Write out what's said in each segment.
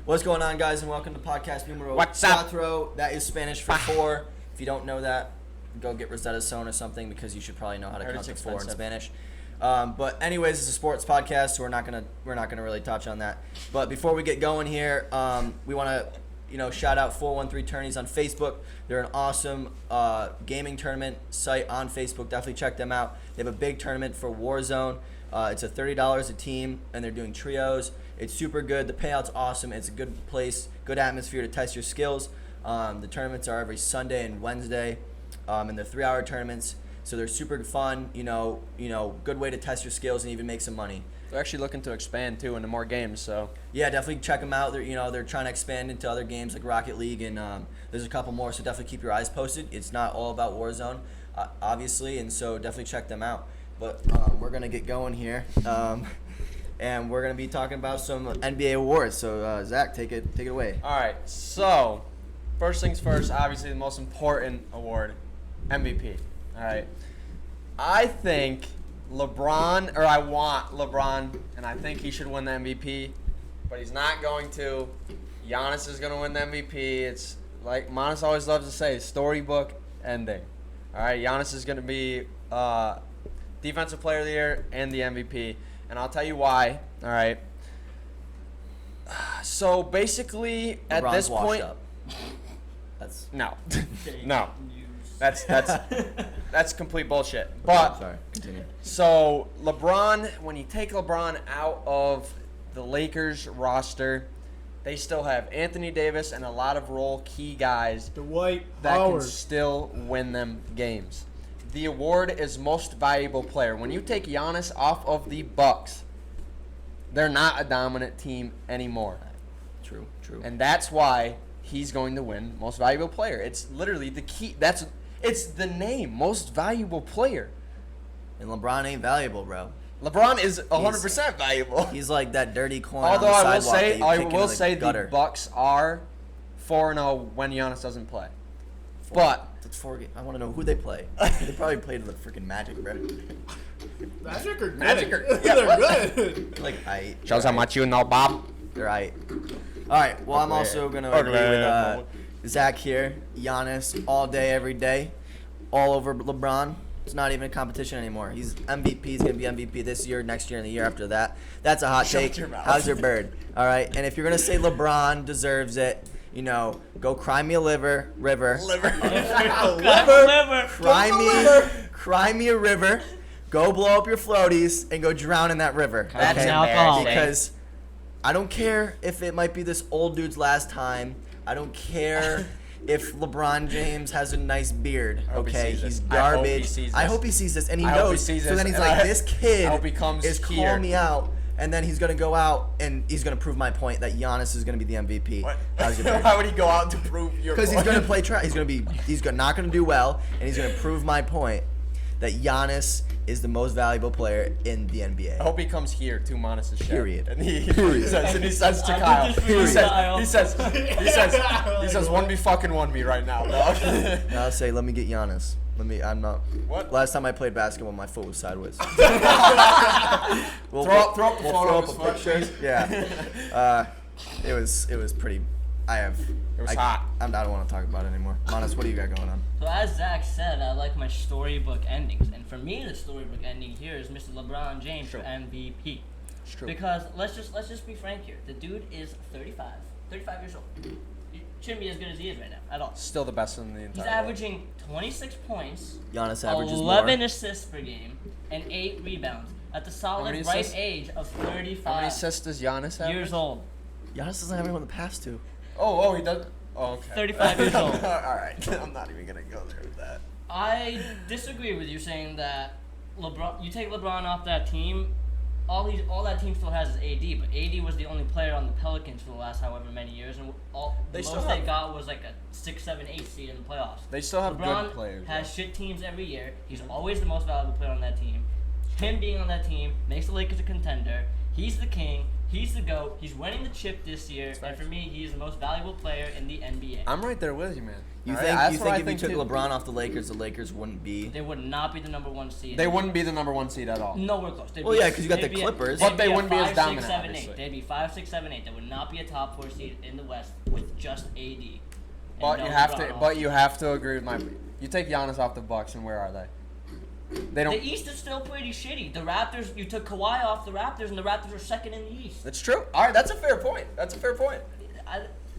What's going on, guys, and welcome to podcast numero What's up? cuatro. That is Spanish for 4. If you don't know that, go get Rosetta Stone or something because you should probably know how to count to 4 in Spanish. But anyways, it's a sports podcast, so we're not gonna really touch on that. But before we get going here, we want to shout out 413 Tourneys on Facebook. They're an awesome gaming tournament site on Facebook. Definitely check them out. They have a big tournament for Warzone. It's a $30 a team, and they're doing trios. It's super good. The payout's awesome. It's a good place, good atmosphere to test your skills. The tournaments are every Sunday and Wednesday, and they're 3-hour tournaments. So they're super fun. Good way to test your skills and even make some money. They're actually looking to expand too into more games. So yeah, definitely check them out. They're trying to expand into other games like Rocket League, and there's a couple more. So definitely keep your eyes posted. It's not all about Warzone, obviously, and so definitely check them out. But we're gonna get going here. And we're going to be talking about some NBA awards. So, Zach, take it away. all right. So first things first. Obviously, the most important award, MVP. All right. I think LeBron, or I want LeBron, and I think he should win the MVP, but he's not going to. Giannis is going to win the MVP. It's like Manas always loves to say, storybook ending. All right. Giannis is going to be Defensive Player of the Year and the MVP. And I'll tell you why. All right. So basically, LeBron's at this point, up. That's no, no, that's complete bullshit. But sorry, continue. So LeBron, when you take LeBron out of the Lakers roster, they still have Anthony Davis and a lot of role key guys Dwight that Howard can still win them games. The award is most valuable player. When you take Giannis off of the Bucks, they're not a dominant team anymore. True. And that's why he's going to win most valuable player. It's literally the key. It's the name, most valuable player. And LeBron ain't valuable, bro. LeBron is 100% valuable. He's like that dirty coin Although on the I will say say the Bucks are 4-0 when Giannis doesn't play. But that's 4 games. I want to know who they play. They probably played the freaking Magic, bro. Magic or Magic or- yeah, they're good. Like, shows how much you know, Bob. They're right. All right. Well, I'm also gonna agree with Zach here. Giannis all day, every day, all over LeBron. It's not even a competition anymore. He's MVP. He's gonna be MVP this year, next year, and the year after that. That's a hot take. How's your bird? All right. And if you're gonna say LeBron deserves it, go cry me a river. Cry me a river. Go blow up your floaties and go drown in that river. That's okay? alcohol. Because I don't care if it might be this old dude's last time. I don't care if LeBron James has a nice beard. Okay, he's garbage. I hope he sees this, and he knows. So then he's like, this kid is calling me out. And then he's going to go out and he's going to prove my point that Giannis is going to be the MVP. Why would he go out to prove your point? Because he's going to play trash. He's not going to do well, and he's going to prove my point that Giannis is the most valuable player in the NBA. I hope he comes here to Manas' show. Period. And he says to Kyle. He says 1v fucking 1 right now, dog. I'll say, let me get Giannis. I'm not. What? Last time I played basketball, my foot was sideways. We'll throw up the photo of his pictures. Yeah. It was pretty. It was hot. I don't want to talk about it anymore. Manas, what do you got going on? So as Zach said, I like my storybook endings, and for me, the storybook ending here is Mr. LeBron James for MVP. It's true. Because let's just be frank here. The dude is 35 years old. He shouldn't be as good as he is right now at all. Still the best in the entire He's world. averaging 26 points, Giannis averages 11 more. assists per game, and 8 rebounds at the solid many ripe assists? age of How many 35 assists does Giannis have? years old. Giannis doesn't have anyone to pass to. Oh, he does. Oh, okay. 35 years old. All right. I'm not even gonna go there with that. I disagree with you saying that LeBron. You take LeBron off that team, all that team still has is AD, but AD was the only player on the Pelicans for the last however many years, and the most they got was like a 6, 7, 8 seed in the playoffs. They still have LeBron good players. has shit teams every year. He's always the most valuable player on that team. Him being on that team makes the Lakers a contender. He's the king. He's the GOAT. He's winning the chip this year, and for me, he's the most valuable player in the NBA. I'm right there with you, man. You All think right? you That's what I think if you took too. LeBron off the Lakers wouldn't be? They would not be the number 1 seed. They wouldn't be the number 1 seed at all. Nowhere close. They'd Well, be yeah, a- 'cause you got they'd the be a- Clippers. they'd But they a wouldn't be as 5, 6, dominant, 7, 8. obviously. They'd be 5, 6, 7, 8. They would not be a top 4 seed in the West with just AD. and But no you have LeBron to. on But it. you have to agree with my. You take Giannis off the Bucks, and where are they? They don't. The East is still pretty shitty. The Raptors, you took Kawhi off the Raptors, and the Raptors are second in the East. That's true. All right, that's a fair point.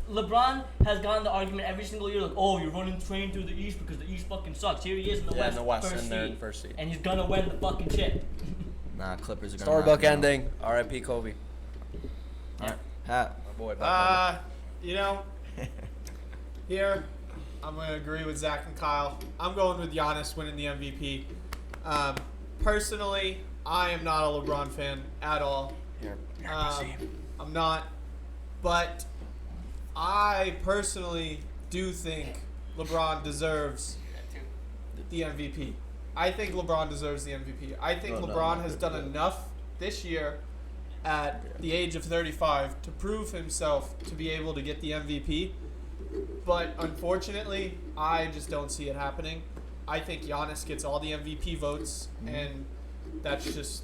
LeBron has gotten the argument every single year, like, oh, you're running train through the East because the East fucking sucks. Here he is in the West, in the West, first and they're seed, in first seed. and he's gonna win the fucking chip. Nah, Clippers are gonna. Storybook knock them out. ending. R.I.P. Kobe. All right, Pat. My boy. Bob. You know, here, I'm going to agree with Zach and Kyle. I'm going with Giannis winning the MVP. Personally, I am not a LeBron fan at all. Here. I'm not. But I personally do think LeBron deserves the MVP. I think LeBron deserves the MVP. I think LeBron has done enough this year at the age of 35 to prove himself to be able to get the MVP. But unfortunately, I just don't see it happening. I think Giannis gets all the MVP votes, and that's just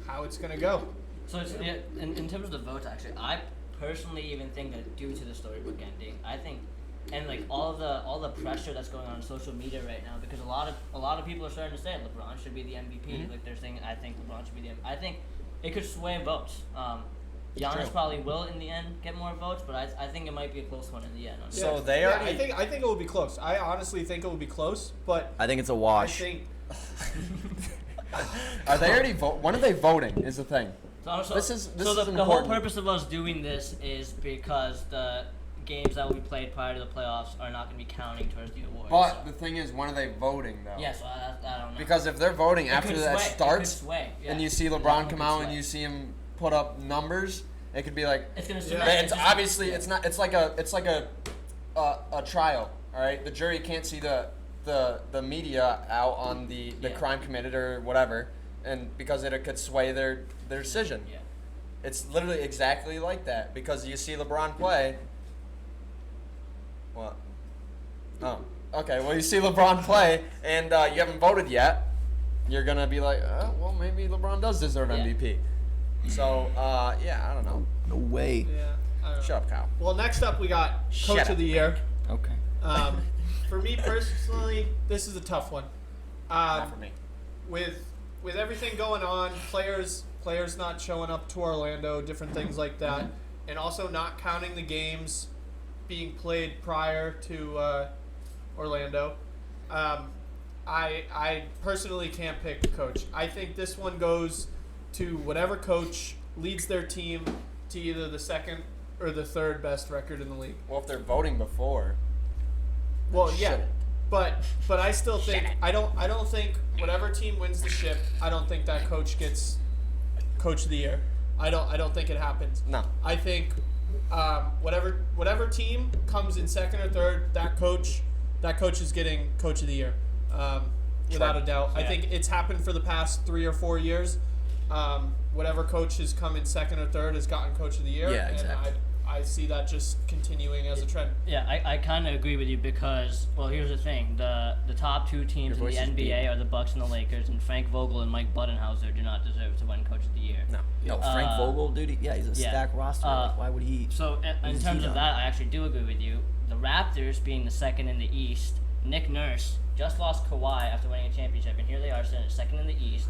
how it's going to go. So it's, yeah, in terms of the votes, actually, I personally even think that due to the storybook ending, I think, and like all the pressure that's going on social media right now, because a lot of people are starting to say LeBron should be the MVP. Like they're saying, I think LeBron should be the MVP. I think it could sway votes. Giannis probably will in the end get more votes, but I think it might be a close one in the end. So they already- I think it will be close. I honestly think it will be close, but I think it's a I wash. think Are they already vote? When are they voting? Is the thing. So This is the whole important. purpose of us doing this is because the games that we played prior to the playoffs are not going to be counting towards the awards. But the thing is, when are they voting though? yeah, so I don't know. Because if they're voting It after could that sway. It could starts, sway, yeah. and you see It LeBron definitely come could out and sway. you see him put up numbers, it could be like It's going to Yeah. sway. it's obviously it's not. It's like a trial. All right, the jury can't see the media out on the Yeah. crime committed or whatever, and because it could sway their decision. Yeah. It's literally exactly like that because you see LeBron play. What? Oh, okay. Well, you see LeBron play, and you haven't voted yet. You're gonna be like, well, maybe LeBron does deserve Yeah. MVP. So, yeah, I don't know. No way. yeah. I don't know. Shut up, Kyle. Well, next up we got Shut Coach up, of the Year. Okay. For me personally, this is a tough one. Not for me. With everything going on, players not showing up to Orlando, different things like that, and also not counting the games being played prior to Orlando. I personally can't pick the coach. I think this one goes to whatever coach leads their team to either the second or the third best record in the league. Well, if they're voting before, Well, yeah, Shouldn't. but I still think I don't think whatever team wins the ship, I don't think that coach gets Coach of the Year. I don't think it happens. no. I think whatever team comes in second or third, that coach is getting Coach of the Year, without a doubt. I Yeah. think it's happened for the past 3 or 4 years. Whatever coach has come in second or third has gotten Coach of the Year, Yeah, exactly. and I see that just continuing as a trend. Yeah, I kind of agree with you because, well, here's the thing: the top two teams in Your the voice is NBA deep. are the Bucks and the Lakers, and Frank Vogel and Mike Budenholzer do not deserve to win Coach of the Year. No. No, Frank Vogel, dude. Yeah, he's a yeah. stack roster. Like, why would he? So in He's terms of young. that, I actually do agree with you. The Raptors being the second in the East, Nick Nurse just lost Kawhi after winning a championship, and here they are sitting at second in the East.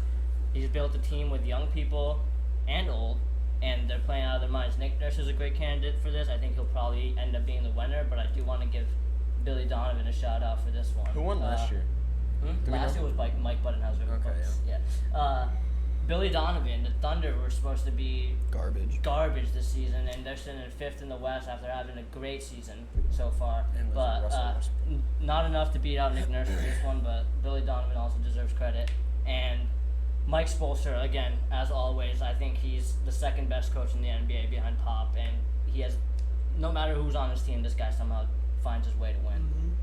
He's built a team with young people and old, and they're playing out of their minds. Nick Nurse is a great candidate for this. I think he'll probably end up being the winner, but I do want to give Billy Donovan a shout out for this one. Who won last year? we Last know? year was Mike Budenholzer. Okay, yeah. Billy Donovan, the Thunder were supposed to be Garbage. this season, and they're sitting in fifth in the West after having a great season so far. And But Russell Westbrook. not enough to beat out Nick Nurse for this one, but Billy Donovan also deserves credit. And Mike Spoelstra, again, as always, I think he's the second best coach in the NBA behind Pop, and he has, no matter who's on his team, this guy somehow finds his way to win.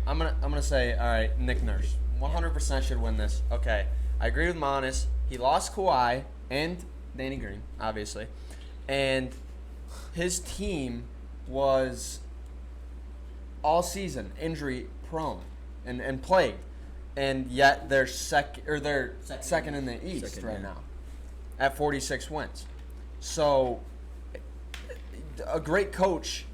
I'm gonna say, all right, Nick Nurse, 100% should win this. Okay, I agree with Monis. He lost Kawhi and Danny Green, obviously, and his team was all season injury prone and plagued, and yet they're second in the East right now at 46 wins. So a great coach.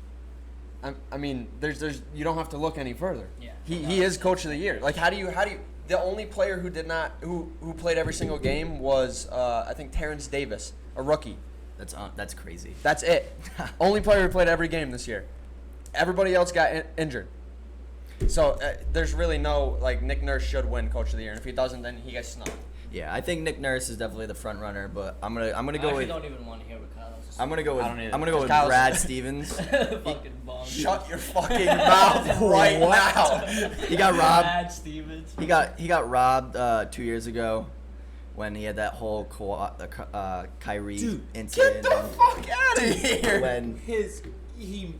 I mean, there's you don't have to look any further. Yeah. He is coach of the year. Like how do you the only player who played every single game was I think Terrence Davis, a rookie. That's crazy. That's it. Only player who played every game this year. Everybody else got injured. So there's really no Nick Nurse should win coach of the year, and if he doesn't, then he gets snubbed. Yeah, I think Nick Nurse is definitely the front runner, but I'm gonna go I with. don't even want to hear what Kyle's saying. I'm gonna go with. I don't either. I'm gonna go with Kyle's- Brad Stevens. Fucking bomb. Shut your fucking mouth right now. He got robbed. Brad Stevens. He got robbed 2 years ago when he had that whole Kyrie incident. Get the fuck out of here. When he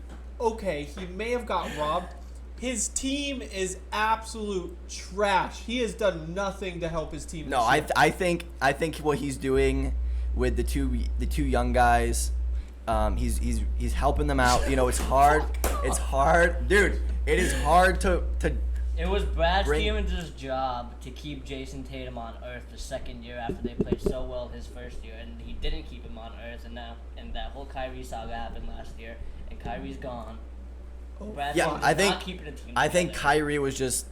may have got robbed. His team is absolute trash. He has done nothing to help his team. no, this year. I think what he's doing with the two young guys, he's helping them out. You know, it's hard. It's hard, dude. It is hard to. It was Brad Stevens' job to keep Jason Tatum on Earth the second year after they played so well his first year, and he didn't keep him on Earth, and that whole Kyrie saga happened last year, and Kyrie's gone. Brad Yeah, Stevens I is think not keeping a team I think together. Kyrie was just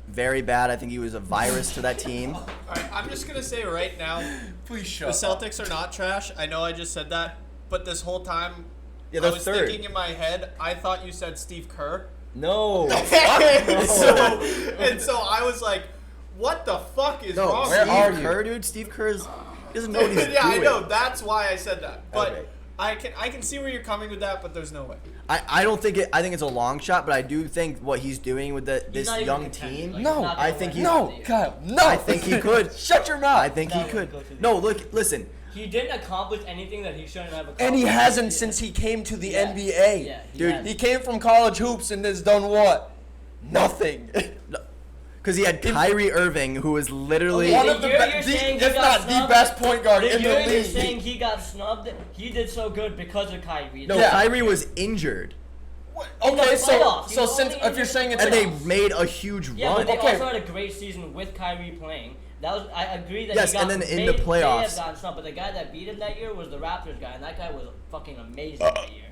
very bad. I think he was a virus to that team. All right, I'm just gonna say right now, Please the shut up. Celtics are not trash. I know I just said that, but this whole time, Yeah, I they're was third. thinking in my head, I thought you said Steve Kerr. No. and so I was like, what the fuck is No, wrong where with are you? you? Kerr, dude. Steve Kerr's he doesn't know what he's Yeah, I doing. know. That's why I said that. But Okay. I can see where you're coming with that, but there's no way. I don't think it. I think it's a long shot, but I do think what he's doing with He's this not even young contending. team. Like, No, he's not I gonna think win he's- half No, the year. Kyle, no. I think he could. Shut your mouth. I think he No, could. go to the- No, look, listen. He didn't accomplish anything that he shouldn't have accomplished. And he hasn't Yeah. since he came to the Yeah. NBA. Yeah, Dude, hasn't. He came from college hoops and has done what? Nothing. Because he had Kyrie Irving, who was literally. One The of the year best, you're saying he if got not the snubbed- best point guard The in the year you're league. saying he got snubbed, he did so good because of Kyrie. No, Yeah. Kyrie was injured, In the Okay, so playoffs, he was since only if you're in saying the it's and a they playoffs. made a huge Yeah, run. but they Okay. also had a great season with Kyrie playing. That was I agree that Yes, he got, and then in may- the may have playoffs. gotten snubbed, but the guy that beat him that year was the Raptors guy, and that guy was fucking amazing that year,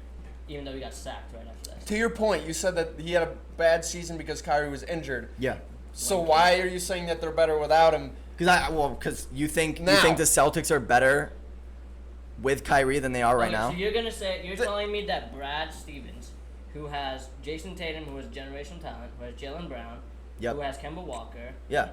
even though he got sacked right after that. To your point, you said that he had a bad season because Kyrie was injured. Yeah, So why are you saying that they're better without him? because you think Now. the Celtics are better with Kyrie than they are right Okay, now. So you're telling me that Brad Stevens, who has Jason Tatum, who has generational talent, who has Jalen Brown, Yep. who has Kemba Walker, Yeah,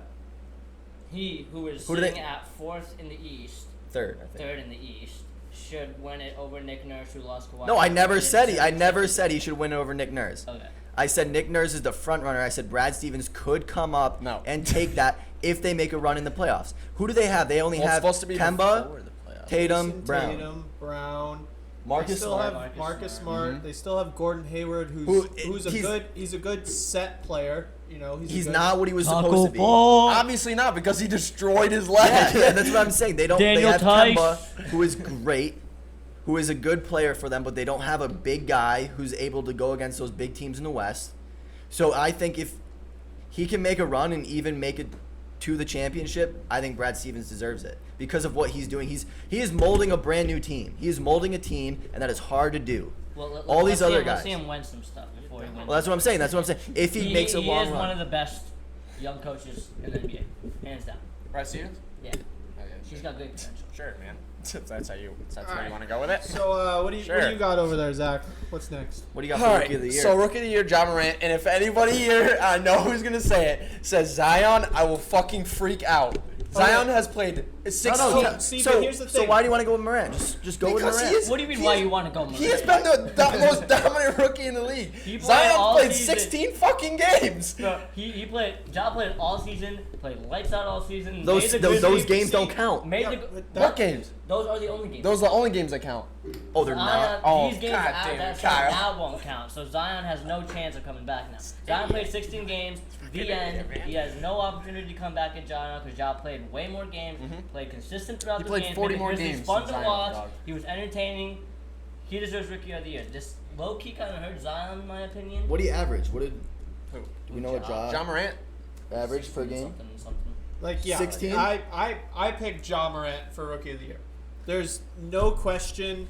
who is Who do sitting they- at fourth in the East, third. I think. third in the East, should win it over Nick Nurse, who lost Kawhi. No, I never Leonard said in I never 76. said he should win over Nick Nurse. Okay. I said Nick Nurse is the front runner. I said Brad Stevens could come up No. and take that if they make a run in the playoffs. Who do they have? They only Well, it's have supposed to be Kemba, before the playoffs. Tatum, Jason Brown. Tatum, Brown. Marcus They still Smart. have Marcus Marcus Smart. Smart. They still have Gordon Hayward, Who- who's a good set player. You know, He's a good, not what he was supposed to be. Obviously not, because he destroyed his leg. Yeah, that's what I'm saying. They don't. Daniel they have Tice. Kemba, who is great, who is a good player for them, but they don't have a big guy who's able to go against those big teams in the West. So I think if he can make a run and even make it to the championship, I think Brad Stevens deserves it because of what he's doing. He is molding a brand new team. He is molding a team, and that is hard to do. Well, All these other Let's guys. see him win some stuff before he wins. Well, that's what I'm saying. That's what I'm saying. If he makes a long is run, one of the best young coaches in the NBA, hands down. Right, Stevens? Yeah, he's got great potential. Sure, man. That's how you Alright. want to go with it. So what do Sure. you got over there, Zach? What's next? what do you got All for right, Rookie of the Year? so Rookie of the Year, John Morant, and if anybody here, I know who's gonna say it, says Zion, I will fucking freak out. Zion has played 16. See, so, but here's the so thing. why do you want to go with Morant? Just go with Because Morant. he is- What do you mean? He Why is- you want to go? He has been the most dominant rookie in the league. He played Zion's all played season. 16 fucking games. No, he played. Ja played all season. Played lights out all season. Those made the those Grizzlies- games don't count. Made Yeah, the. but What games? Those are the only games. Those are the only games that count. Oh, they're not. Oh, These games God out damn that it, start Kyle. now won't count. So Zion has no chance of coming back now. Zion played 16 games. The end. He has no opportunity to come back in Ja because Ja played way more games. Played consistent throughout He the played games. 40 made the more Grizzlies games fun than to Zion, watch. dog. He was entertaining. He deserves Rookie of the Year. This low key kind of hurt Zion, in my opinion. What do you average? What did Who? do we know what John Morant. average per game? Something. Like, yeah, 16? I picked Ja Morant for Rookie of the Year. There's no question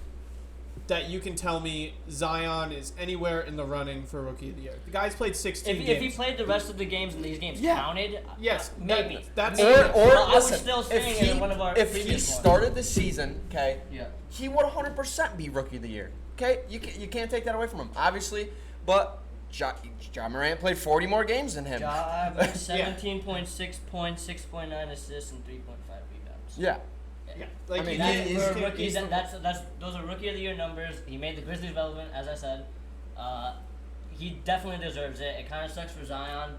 that you can tell me Zion is anywhere in the running for Rookie of the Year. The guy's played 16 games. If he played the rest of the games and these games counted, yes, maybe. That's Or I was listen, still saying it in one of our if he previous started the season, okay, Yeah. he would 100% be Rookie of the Year. Okay, you can't take that away from him, obviously. But Ja Morant played 40 more games than him. Ja averaged 17.6 points, 6.9 assists, and 3.5 rebounds. Yeah. yeah. Like, I mean, For rookies, those are Rookie of the Year numbers. He made the Grizzlies relevant, as I said. He definitely deserves it. It kind of sucks for Zion.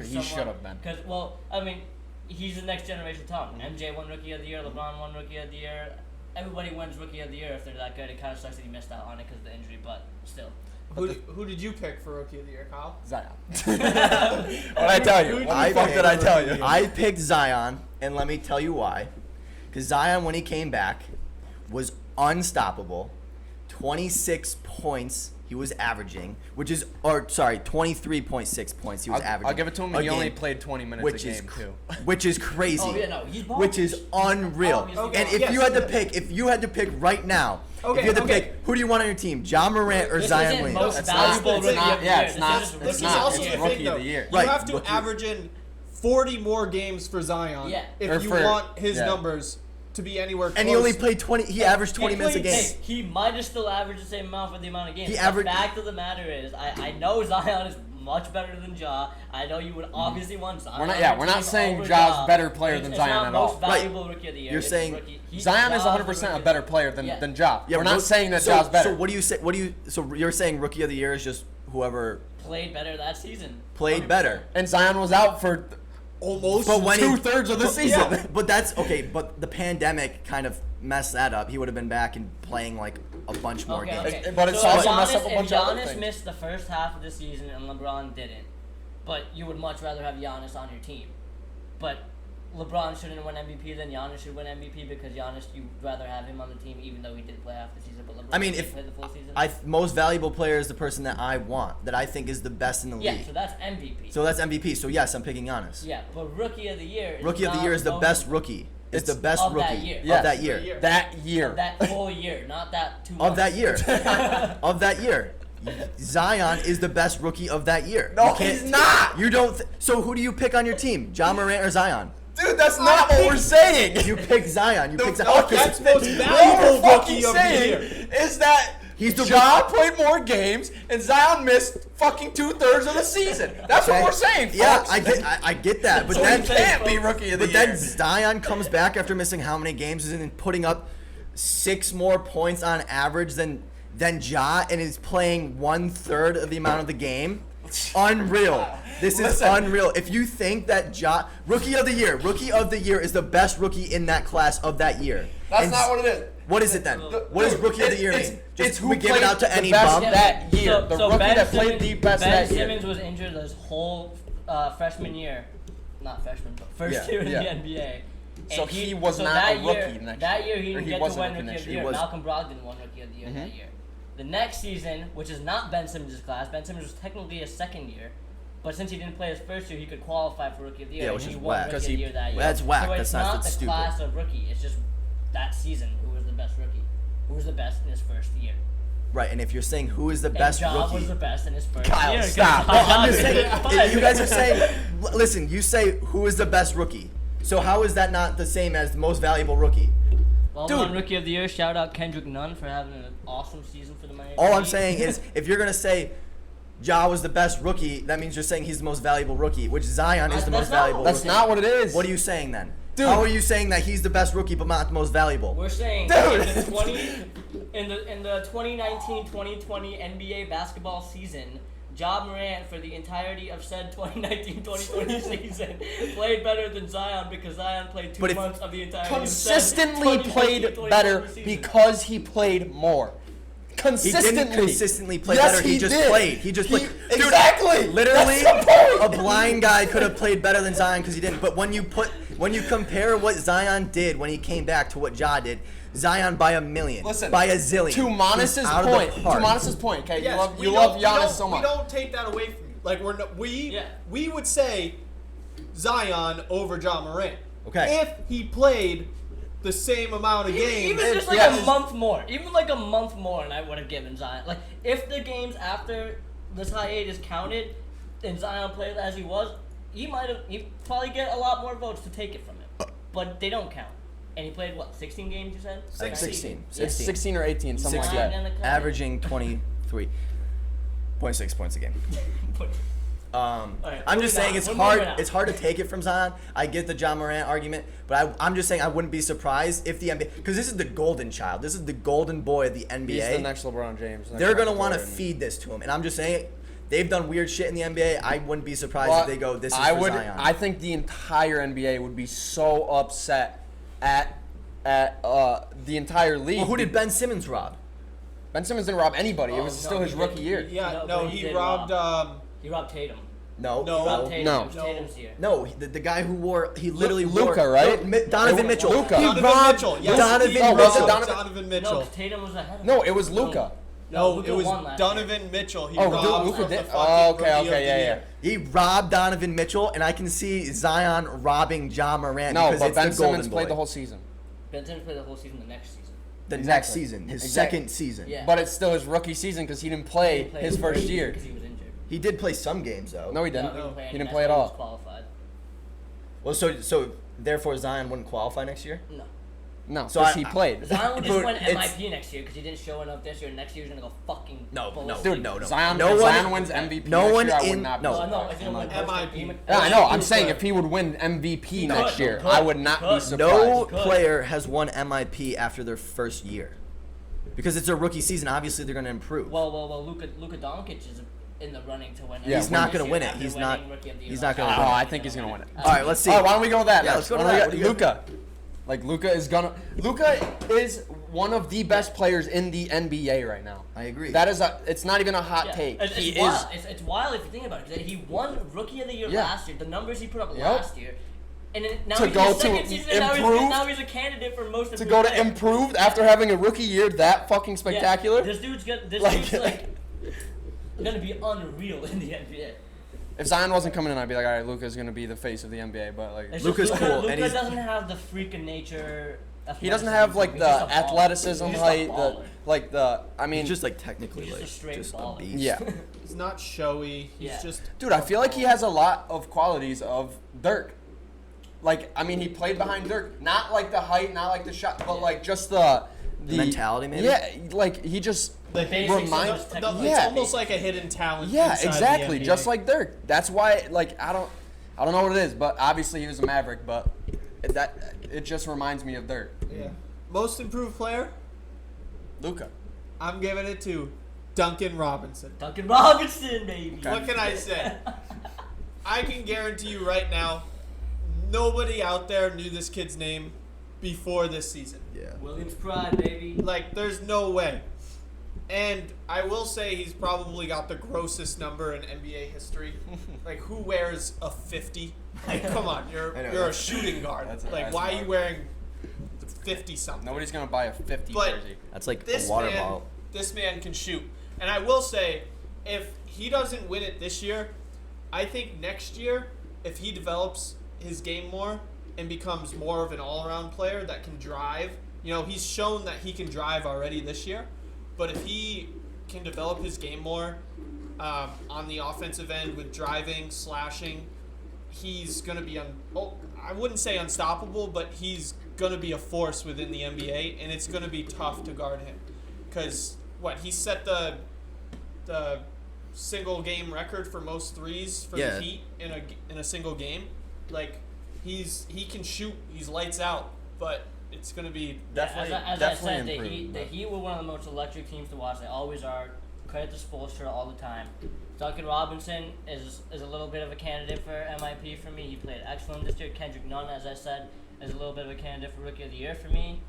He should have been. Because, well, I mean, he's the next generation talent. MJ won Rookie of the Year. LeBron won Rookie of the Year. Everybody wins Rookie of the Year if they're that good. It kind of sucks that he missed out on it because of the injury, but still. Who did you pick for Rookie of the Year, Kyle? Zion. What'd I tell you? What the fuck did I tell you? I picked Zion, and let me tell you why. Because Zion, when he came back, was unstoppable. 26 points he was averaging, 23.6 points he was averaging. I'll give it to him. He only played 20 minutes a game, too. Which is crazy. Oh, yeah, no, he's balling. Which is unreal. Obviously And if you had to pick right now, if you had to pick, who do you want on your team, Ja Morant or This Zion isn't Williamson? most valuable It's Rookie not- of the yeah, Year. it's This not- is just it's This is Rookie not. also of the the It's Year. thing, Rookie of though. the Year. You Right. have to Rookie- average in 40 more games for Zion Yeah. if you want his numbers to be anywhere close. And he only played 20. He averaged 20 minutes a game. Hey, he might have still averaged the same amount for the amount of games. He averaged- The fact of the matter is, I know Zion is much better than Ja. I know you would obviously want Zion. We're not- on yeah, your we're not team saying over Ja's Ja. better player It's- than it's Zion not at all. most valuable Rookie of the Year. You're It's saying Zion is Ja's 100% a Rookie better of the player Year. than Ja. Yeah, We're not saying that Ja's better. So what do you say? So you're saying Rookie of the Year is just whoever Played better that season. played better. And Zion was out for almost But when he- 2/3 of the season. Yeah, but that's okay. But the pandemic kind of messed that up. He would have been back and playing like a bunch more Okay, games. okay. But it's So also if messed up a Giannis- bunch of other If Giannis things. missed the first half of the season and LeBron didn't, but you would much rather have Giannis on your team. But LeBron shouldn't win MVP than Giannis should win MVP because Giannis, you'd rather have him on the team even though he didn't play half the season. But LeBron I mean, did play the full season. most valuable player is the person that I want, that I think is the best in the yeah, league. so that's MVP. So that's MVP. So yes, I'm picking Giannis. yeah, but Rookie of the Year is Rookie of the not Year is the voted best rookie. It's the best of rookie that year. of Yes. that year. Year. That year. of that whole year, not that 2 months. Of that year. Of that year. Zion is the best rookie of that year. No, You can't- he's not. You don't. So who do you pick on your team? Ja Morant or Zion? Dude, that's not what we're saying. You pick Zion. You pick Zion. No, Okay, that's so- most What valuable we're Rookie fucking of the saying Year. is that He's the Ja played more games and Zion missed fucking 2/3 of the season. That's Okay. what we're saying, Yeah, folks. I get that. But So then he can't be Rookie of the But Year. then Zion comes back after missing how many games and then putting up 6 more points on average than Ja and is playing 1/3 of the amount of the game. Unreal. This is Listen. unreal. If you think that Rookie of the Year is the best rookie in that class of that year. That's And not what it is. What is it then? What does Rookie of the Year mean? It's who we give it played out to the any best bum? that year. The rookie Ben that played Simmons, the best Ben that year. Simmons was injured his whole freshman year. Not freshman, but first Yeah, year in yeah. the NBA. So And he was so not that a year, rookie next That year. year he Or didn't he get to wasn't win rookie Rookie next of the year. Year. He was. Malcolm Brogdon won Rookie of the Year that year. The next season, which is not Ben Simmons' class, Ben Simmons was technically his second year. But since he didn't play his first year, he could qualify for Rookie of the Year. Yeah, and which he is won whack. Rookie 'Cause of the Year that year. that's whack. So That's it's not- not that's the stupid. class of rookie. It's just that season who was the best rookie. Who was the best in his first year. Right, and if you're saying who is the And best Ja rookie, was the best in his first Kyle, year. 'cause stop. Ja No, I'm just did saying. it. Fine. You guys are saying. Listen, you say who is the best rookie. So how is that not the same as the most valuable rookie? Well, Dude. on Rookie of the Year, shout out Kendrick Nunn for having an awesome season for the Miami All I'm Heat. saying is, if you're gonna say Ja was the best rookie, that means you're saying he's the most valuable rookie, which Zion is the That's most not valuable. what That's rookie. not what it is. What are you saying then? Dude. How are you saying that he's the best rookie but not the most valuable? We're saying Dude. in the 2019-2020 NBA basketball season, Ja Morant for the entirety of said 2019-2020 season played better than Zion because Zion played 2 But if- months of the entirety Consistently of said played 2019-2020 better season. because he played more. He Consistently. didn't consistently play Yes, better. He just did. played. He just played. Exactly. Literally, That's the point. a blind guy could have played better than Zion because he didn't. But when you put when you compare what Zion did when he came back to what Ja did, Zion by a million, Listen, by a zillion. To Monis's point, okay, Yes, you love Giannis so much. We don't take that away from you. Like we would say Zion over Ja Morant. Okay. If he played the same amount of games. Even just like a month more. Even like a month more, and I would have given Zion. Like, if the games after this hiatus counted and Zion played as he was, he'd probably get a lot more votes to take it from him. But they don't count. And he played, 16 games, you said? 16. It's 16 or 18, something like that. Averaging 23.6 points a game. Right, I'm just saying it's hard. It's hard to take it from Zion. I get the Ja Morant argument, but I'm just saying I wouldn't be surprised if the NBA, because this is the golden child. This is the golden boy of the NBA. He's the next LeBron James. They're gonna want to feed this to him, and I'm just saying they've done weird shit in the NBA. I wouldn't be surprised if they go, "This is for Zion." I think the entire NBA would be so upset at the entire league. Well, who did Ben Simmons rob? Ben Simmons didn't rob anybody. It was still his rookie year. Yeah, he robbed. robbed. He robbed Tatum. No. He robbed Tatum. No. It was Tatum's year. No, the guy who wore, he literally Luka, wore, right? No, Donovan Mitchell. Luka. He Donovan robbed Mitchell. Yes, Donovan he Mitchell. robbed Donovan No, Mitchell. 'cause Tatum was ahead of him. No, it was Luka. No, Luka it was won last Donovan Mitchell. He Oh, robbed Luka of the did. fucking Oh, Rookie of the yeah. Year. He robbed Donovan Mitchell, and I can see Zion robbing Ja Morant No, because but it's Ben the golden Simmons boy. played the whole season. Ben Simmons played the whole season the next season. The next Exactly. season, his Exactly. second season. Yeah. But it's still his rookie season because he didn't play his first year. Because he was injured. He did play some games though. No, he didn't. No, He didn't play at all. Qualified. Well, so therefore Zion wouldn't qualify next year. No. No, So because he played. Zion would just But win it's- MIP next year because he didn't show enough this year. Next year he's gonna go fucking. No, ballistic. dude, no. Zion, No if one- Zion wins MVP no next one year, I would in- not be no. No, surprised. if he don't win MIP. Yeah, I know. I'm He saying could. if he would win MVP He next could, year, he I could, would not he be could. surprised. No Good. player has won MIP after their first year, because it's a rookie season. Obviously, they're going to improve. Well, Luka Doncic is in the running to win. Yeah, he's not this going to year win it. after He's winning not. Rookie of the Year He's last not going year. to Oh, win. I think he's gonna win it. All right, let's see. Oh, why don't we go with that? Yeah, let's go to that. What do you got? Luka. Like Luka is one of the best players in the NBA right now. I agree. It's not even a hot Yeah. take. It's He wild. is. It's wild if you think about it. 'Cause he won Rookie of the Year Yeah. last year. The numbers he put up Yep. last year, and then now To he's go in his to second season. And improved- now he's a candidate for most To improved go to player. improved after having a rookie year that fucking Yeah, spectacular. This dude's gonna be unreal in the NBA. If Zion wasn't coming in, I'd be like, all right, Luka's gonna be the face of the NBA. But like, It's Luka's just cool, Luka and he's- doesn't have the freak of nature. he doesn't have like He's the just a baller. athleticism He's just a height, baller. I mean, He's just like technically He's like just a straight just a baller. beast. yeah. He's not showy. He's Yeah. just. Dude, I feel like he has a lot of qualities of Dirk. Like, I mean, he played behind Dirk. Not like the height, not like the shot, but like just the mentality, maybe? Yeah, like he just The basics remind. of his It's technique. almost like a hidden talent. Yeah, inside exactly. The NBA. Just like Dirk. That's why, like, I don't know what it is, but obviously he was a Maverick. But it just reminds me of Dirk. Yeah. Most improved player. Luka. I'm giving it to Duncan Robinson. Duncan Robinson, baby. What can I say? I can guarantee you right now, nobody out there knew this kid's name before this season. Yeah. Williams Pride, baby. Like, there's no way. And I will say he's probably got the grossest number in NBA history. Like, who wears a 50? Like, come on, I know, you're a that's- shooting guard. that's Like, why are you smart. wearing 50 something? Nobody's gonna buy a 50 But- jersey. That's like a This water man, bottle. this man can shoot. And I will say, if he doesn't win it this year, I think next year, if he develops his game more and becomes more of an all-around player that can drive, he's shown that he can drive already this year. But if he can develop his game more on the offensive end with driving, slashing, he's going to be I wouldn't say unstoppable, but he's going to be a force within the NBA, and it's going to be tough to guard him. Because, he set the single game record for most threes for Yeah. the Heat in a single game. Like, he can shoot, he's lights out, but it's going to be Definitely, As definitely I said, improved. the Heat were one of the most electric teams to watch. They always are. Credit to Spoelstra all the time. Duncan Robinson is a little bit of a candidate for MIP for me. He played excellent this year. Kendrick Nunn, as I said, is a little bit of a candidate for Rookie of the Year for me.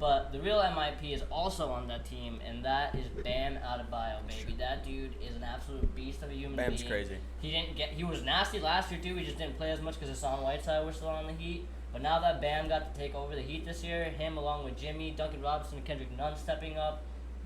But the real MIP is also on that team, and that is Bam Adebayo, baby. That dude is an absolute beast of a human being. Bam's crazy. He was nasty last year too. He just didn't play as much because Hassan Whiteside was still on the Heat. But now that Bam got to take over the Heat this year, him along with Jimmy, Duncan Robinson, and Kendrick Nunn stepping up,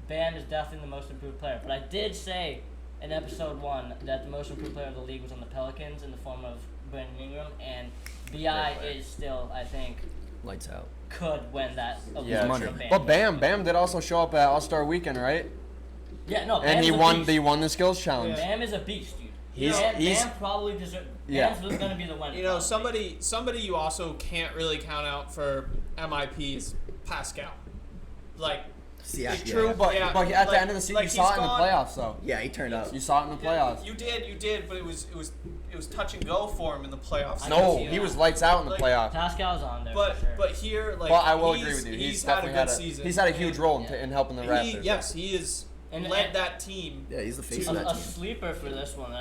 Bam is definitely the most improved player. But I did say in episode 1 that the most improved player of the league was on the Pelicans in the form of Brandon Ingram, and B.I. is still, I think, lights out. Could win that award Yeah, for true. Bam. But Bam did also show up at All-Star Weekend, right? Yeah, no, And Bam's he a won. beast. He won the skills challenge. Bam is a beast, dude. He's- Bam probably deserves. Yeah. Bam's going to be the winner. You know, probably. somebody you also can't really count out for MIP is Pascal. Like, Yeah, It's true, but Yeah, at the like- end of the season, like you saw it he's in the gone- playoffs, though. Yeah, he turned up. You saw it in the playoffs. you did, but it was touch and go for him in the playoffs. I No, can see he that. was lights out in the Like, playoffs. Pascal's on there. But for sure. but here, like, But I will he's- agree with you. He's had a definitely good had a season. he's had a huge role Yeah. in helping the He, Raptors. yes, he has And- led and- that team. Yeah, he's the face to- of that A team. sleeper for this one,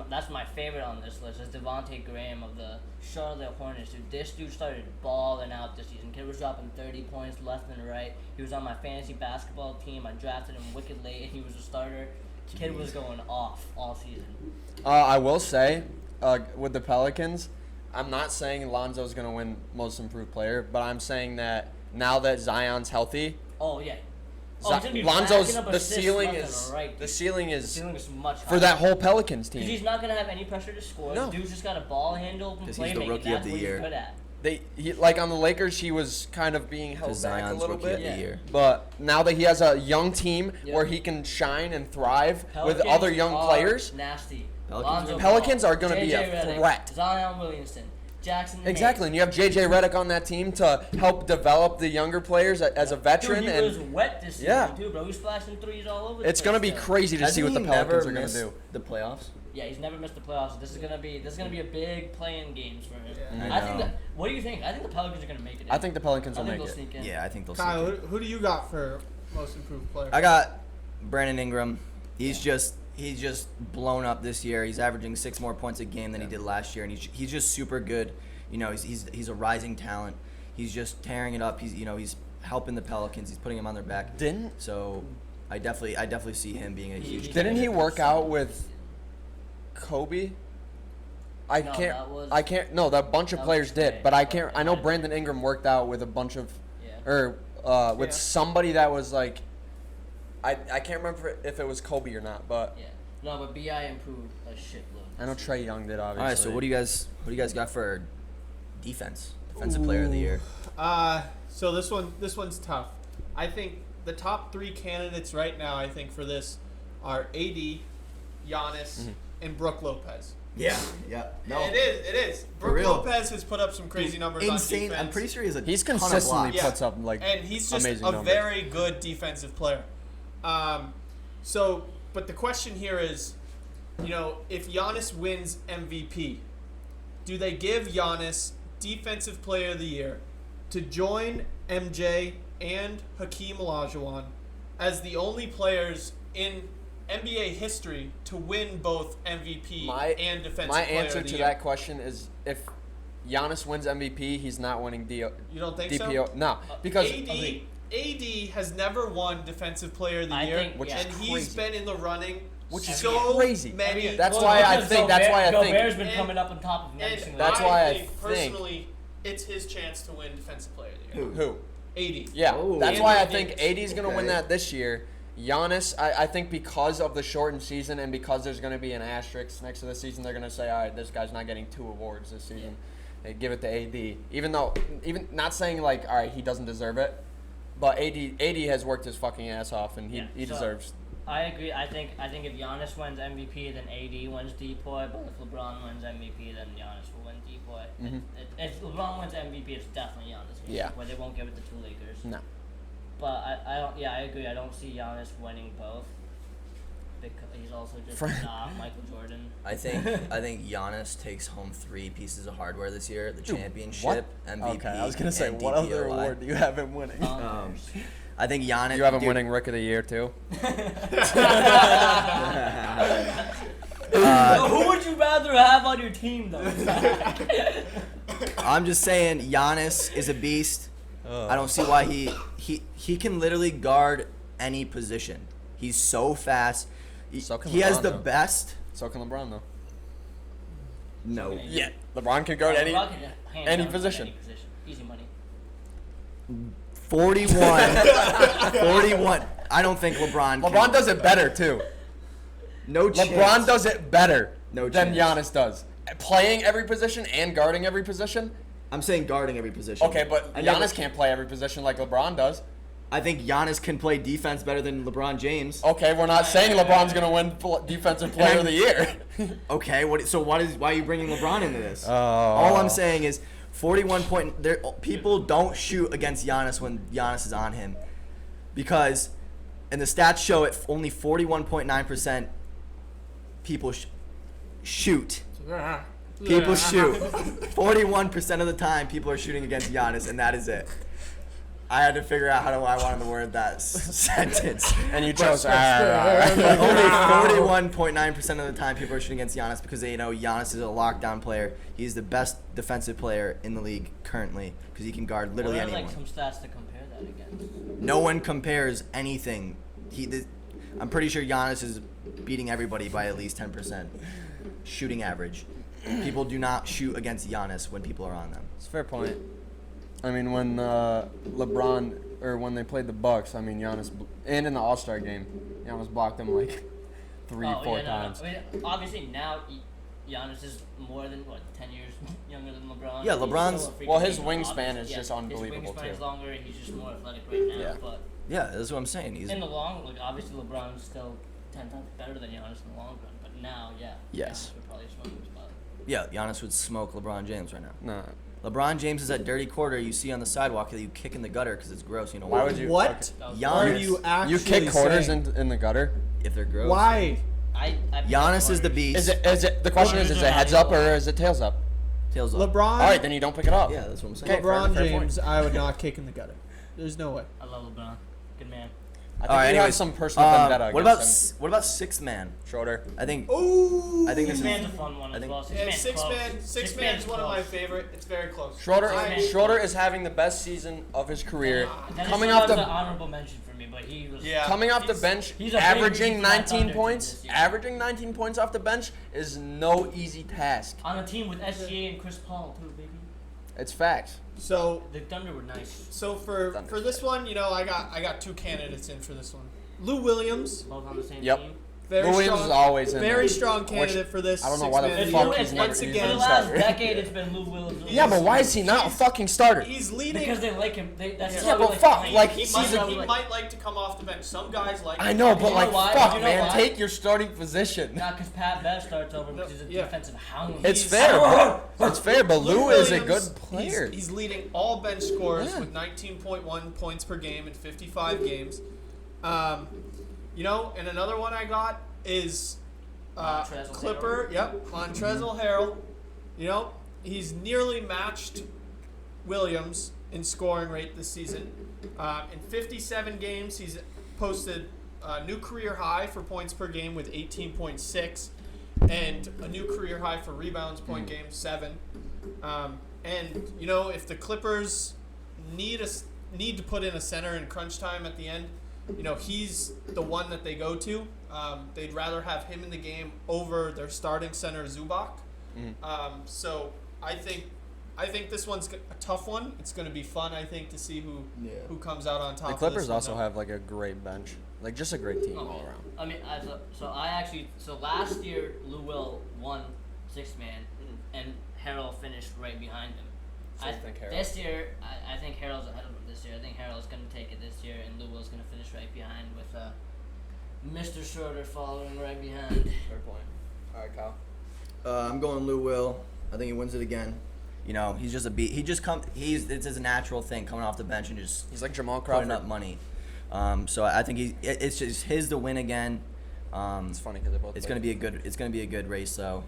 that's my favorite on this list, is Devontae Graham of the Charlotte Hornets. Dude, this dude started balling out this season. Kid was dropping 30 points left and right. He was on my fantasy basketball team. I drafted him wicked late, and he was a starter. Kid was going off all season. I will say, with the Pelicans, I'm not saying Lonzo's going to win Most Improved Player, but I'm saying that now that Zion's healthy, Oh yeah. Oh, he's gonna be Lonzo's racking up the assists ceiling left is and right, the dude. ceiling The is ceiling is much for higher. that whole Pelicans Because team. he's not gonna have any pressure to score. No. The dude's just got a ball handle and 'Cause he's the playmaking. rookie of That's the what year. he's good at. Like on the Lakers, he was kind of being held Because back a Zion's little rookie bit. of the year. But now that he has a young team Yep. where he can shine and thrive with Pelicans other young are players, nasty. Pelicans Lonzo are gonna Ball, be a JJ Redick, threat. Zion Williamson, Jackson. Hayes. exactly, and you have JJ Redick on that team to help develop the younger players as a veteran, Dude, he was and wet this season Yeah. too, bro. He was splashing threes all over. it's the gonna place be still. crazy to see what the Pelicans are gonna do. The playoffs. Yeah, he's never missed the playoffs. This is gonna be a big play-in games for him. Yeah. I think know. that. What do you think? I think the Pelicans are gonna make it. I think the Pelicans I will think make they'll it. sneak in. Yeah, I think they'll. Kyle, sneak in. who do you got for most improved player? I got Brandon Ingram. He's just blown up this year. He's averaging 6 more points a game than he did last year, and he's just super good. You know, he's a rising talent. He's just tearing it up. He's helping the Pelicans. He's putting them on their back. So I definitely see him being a huge. Didn't he candidate for work this. out with Kobe? I No, can't. that was- I can't. No, that bunch of that was players did, Trey, but I but can't. it I know might have Brandon Ingram worked out with a bunch of, Yeah. or with Yeah. somebody that was like, I can't remember if it was Kobe or not, but Yeah. No, but Bi improved a shitload. I know Trey Young did obviously. All right, so what do you guys got for defensive player of the year? So this one's tough. I think the top 3 candidates right now, I think for this, are AD, Giannis, and Brook Lopez. Yeah. No. It is. For Brook real. Lopez has put up some crazy numbers on Insane. defense. I'm pretty sure He's ton of consistently blocks. Yeah. puts up like And he's just amazing a numbers. very good defensive player. But the question here is, if Giannis wins MVP, do they give Giannis Defensive Player of the Year to join MJ and Hakeem Olajuwon as the only players in NBA history to win both MVP and Defensive My Player answer of the to Year? that question is if Giannis wins MVP, he's not winning You don't think DPO. so? No, because AD has never won Defensive Player of the I Year, think- Which yeah. is and he's crazy. been in the running Which is so crazy. many. That's Well, why I because think. That's why I think. Gobert's been And- coming up on top of him every And single That's year. why I think think- personally, it's his chance to win Defensive Player of the Year. Who? AD. Yeah, Oh. that's And why I Davis. think AD is going to win Okay. that this year. Giannis, I think because of the shortened season and because there's going to be an asterisk next to the season, they're going to say, all right, this guy's not getting 2 awards this season. They give it to AD. Even not saying like, all right, he doesn't deserve it, but AD has worked his fucking ass off and he So, deserves. I agree. I think if Giannis wins MVP, then AD wins DPOY. But if LeBron wins MVP, then Giannis will win DPOY. Mhm. If LeBron wins MVP, it's definitely Giannis. Yeah. Where they won't give it to 2 Lakers. No. But I don't. Yeah, I agree. I don't see Giannis winning both. Because he's also just For- not Michael Jordan. I think Giannis takes home 3 pieces of hardware this year: the Dude, championship, what? MVP. Okay, I was gonna say, and what other DPOY. award do you have him winning? I think Giannis. You have him dude, winning Rookie of the Year too. Who would you rather have on your team, though? I'm just saying, Giannis is a beast. I don't see why he can literally guard any position. He's so fast. So can He has LeBron, the though. best. So can LeBron though. No. Yeah, LeBron can guard any LeBron can hand any down position. Any position. Easy money. 41. I don't think LeBron. LeBron does it better too. No chance. LeBron does it better No than chance. Giannis does. Playing every position and guarding every position. I'm saying guarding every position. Okay, but Giannis can't play every position like LeBron does. I think Giannis can play defense better than LeBron James. Okay, we're not saying LeBron's gonna win Defensive Player of the Year. Okay, why are you bringing LeBron into this? Oh. All I'm saying is 41 point. People don't shoot against Giannis when Giannis is on him, because, and the stats show it. Only 41.9% people shoot. People shoot. 41% of the time, people are shooting against Giannis, and that is it. I had to figure out how I wanted to word that sentence. And you chose Only 41.9% of the time people are shooting against Giannis because they know Giannis is a lockdown player. He's the best defensive player in the league currently because he can guard literally What are, anyone. like, some stats to compare that against? No one compares anything. I'm pretty sure Giannis is beating everybody by at least 10% shooting average. People do not shoot against Giannis when people are on them. It's a fair point. I mean, when LeBron when they played the Bucks, I mean Giannis, and in the All-Star game, Giannis blocked him like 4 times. No. I mean, obviously now Giannis is more than 10 years younger than LeBron. Yeah, He's LeBron's- still a freaking well, his beast, wingspan obviously. is just unbelievable, His wingspan is too. longer. He's just more athletic right now. Yeah. But Yeah, that's what I'm saying. He's in the long, obviously LeBron's still 10 times better than Giannis in the long run. But now, yeah, Yes. Giannis would probably smoke him spot. Yeah, Giannis would smoke LeBron James right now. Nah. LeBron James is that dirty quarter you see on the sidewalk that you kick in the gutter because it's gross. You know Why why? would you? What Giannis. are you actually You kick quarters saying? in the gutter? If they're gross. Why? Giannis is the beast. Is it? The question is it heads up or is it tails up? Tails up. LeBron. All right, then you don't pick it up. Yeah, that's what I'm saying. Okay, LeBron fair point. James, I would not kick in the gutter. There's no way. I love LeBron. Good man. I think All right, you have anyways, some personal vendetta what about against what about sixth man? him. Schroeder. I think Ooh. I think this Six is man's a fun one I as think- well. Yeah, Six six man's one of my favorite. It's very close. Schroeder is having the best season of his career. Dennis Coming Schroeder off was the an honorable mention for me, but he was. Yeah. Coming off the He's- bench, he's a big averaging reason for my 19 Thunder points, this year. averaging 19 points off the bench is no easy task. On a team with SGA and Chris Paul too, baby. It's facts. So The Thunder were nice. for Thunder's this one, I got two candidates in for this one. Lou Williams, Both on the same Yep. team. very Williams strong, is always in very there. strong Which- candidate for this. I don't know why the six-man fuck deal. he's never Once been For the again, last starter. decade, it's been Lou Williams. Yeah, but why is he not a fucking starter? he's leading. Because they like him. That's Yeah, why we but fuck, him. like, he he's might, a- he might like to come off the bench. Some guys like. I know, but You know like, why? fuck, You know man, why? take your starting position. Not because Pat Bev starts over because he's a Yeah. defensive hound. It's He's- fair, bro. It's fair, but Lou is a Williams, good player. He's leading all bench scorers Yeah. with 19.1 points per game in 55 games. And another one I got is Montrezl Clipper. Yep, Montrezl Harrell. He's nearly matched Williams in scoring rate this season. In 57 games, he's posted a new career high for points per game with 18.6, and a new career high for rebounds point game 7. If the Clippers need to put in a center in crunch time at the end, he's the one that they go to. They'd rather have him in the game over their starting center Zubac. So I think this one's a tough one. It's going to be fun, I think, to see who comes out on top. The of Clippers this one, also though. have like a great bench, like just a great team all around. I mean, last year Lou Will won sixth man, and Harrell finished right behind him. So I think Harrell. This year, I think Harrell's ahead of him this year. I think Harrell's going to take it this year, and Lou Will's going to finish right behind with Mr. Schroeder following right behind. Fair point. All right, Kyle. I'm going Lou Will. I think he wins it again. He's just a beat. It's his natural thing coming off the bench and just He's like Jamal putting Crawford. up money. So I think it's just his to win again. It's funny because they both. It's play. gonna be a good race though.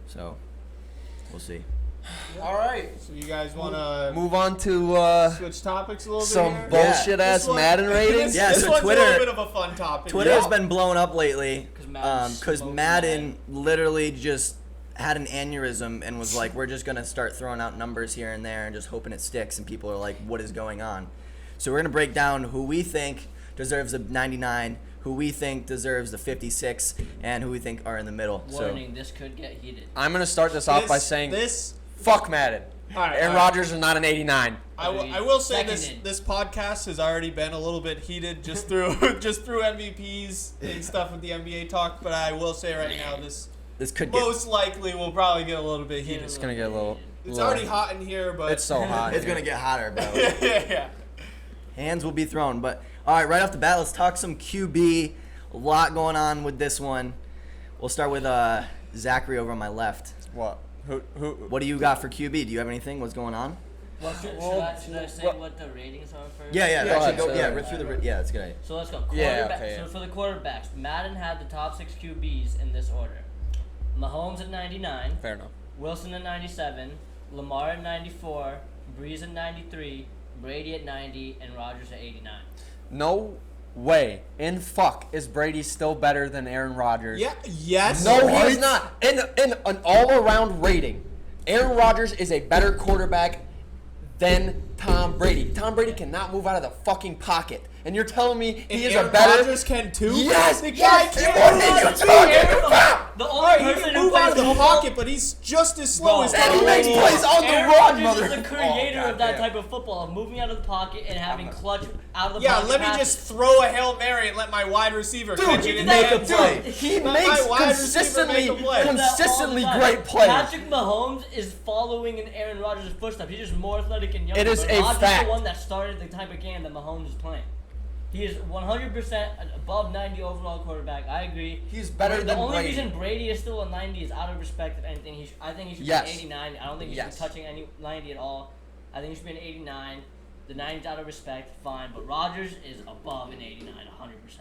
So we'll see. All right. So you guys want to Move on to switch topics a little some bit here? bullshit ass This one- Madden ratings. Yeah, this so one's Twitter- a little bit of a fun topic. Twitter Yeah. has been blowing up lately 'Cause Madden's because smoking Madden literally just had an aneurysm and was like, we're just gonna start throwing out numbers here and there and just hoping it sticks. And people are like, what is going on? So we're gonna break down who we think deserves a 99, who we think deserves the 56, and who we think are in the middle. Warning, this could get heated. I'm going to start this off by saying fuck Madden. All right, Aaron Rodgers is not an 89. I will say Seconded. this podcast has already been a little bit heated just through MVPs and stuff with the NBA talk, but I will say right now this could get most likely will probably get a little bit heated. It's going to get a little... It's already hot in here, but It's so hot. it's gonna get hotter, bro. yeah. Hands will be thrown. But all right, right off the bat, let's talk some QB. A lot going on with this one. We'll start with Zachary over on my left. What? Who? What do you got for QB? Do you have anything? What's going on? Well, should I say what the ratings are first? Yeah. Actually, ahead, rip through the. Yeah, that's a good idea. So let's go. Yeah, Quarterback. okay, So for the quarterbacks, Madden had the top 6 QBs in this order: Mahomes at 99, Fair enough. Wilson at 97, Lamar at 94, Breeze at 93, Brady at 90, and Rodgers at 89. No way in fuck is Brady still better than Aaron Rodgers. Yeah. Yes. No, he is not. In an all-around rating, Aaron Rodgers is a better quarterback than Tom Brady. Tom Brady cannot move out of the fucking pocket. And you're telling me he is Aaron a better... Rodgers can too. Yes, The guy yes, can't what move are you out of the talking pocket. about? The All only right, he person can who move out of the plays pocket, but he's just as slow as Bro, Tom And he makes Brady. plays on the Aaron run, Rodgers is mother... the creator Oh, of that goddamn. type of football, of moving out of the pocket and having clutch out of the Yeah, pocket. let me passes. just throw a Hail Mary and let my wide receiver catch it and make a then play. He Let makes my wide receiver make a play. consistently All the time. great plays. Patrick Mahomes is following in Aaron Rodgers' footsteps. He's just more athletic and younger. It is but a Rodgers fact. is the one that started the type of game that Mahomes is playing. He is 100% above 90 overall quarterback. I agree. He's better The than only Brady. reason Brady is still a 90 is out of respect of anything. I think he should Yes. be an 89. I don't think he should Yes. be touching any 90 at all. I think he should be an 89. The 90's out of respect, fine. But Rodgers is above an 89, 100%.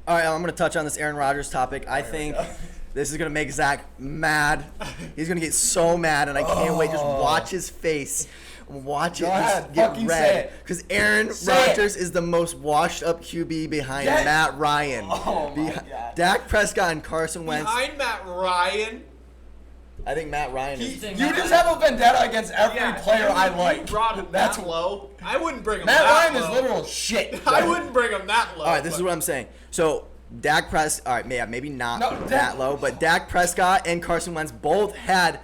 All right, I'm going to touch on this Aaron Rodgers topic. I think this is going to make Zach mad. He's going to get so mad, and I can't wait. Just watch his face. Watch it Go just ahead, get fucking say red. it. Because Aaron Say Rodgers is the most washed-up QB behind Yes. Matt Ryan. Oh, my God. Dak Prescott and Carson Wentz. Behind Matt Ryan. I think Matt Ryan is. think You Matt just Ryan- have a vendetta against every player I You like. brought him That's that low. I wouldn't bring him Matt that Ryan low. is literal shit. I wouldn't bring him that low. All right, this is but- what I'm saying. So Dak Prescott, all right, maybe not No, that low, but Dak Prescott and Carson Wentz both had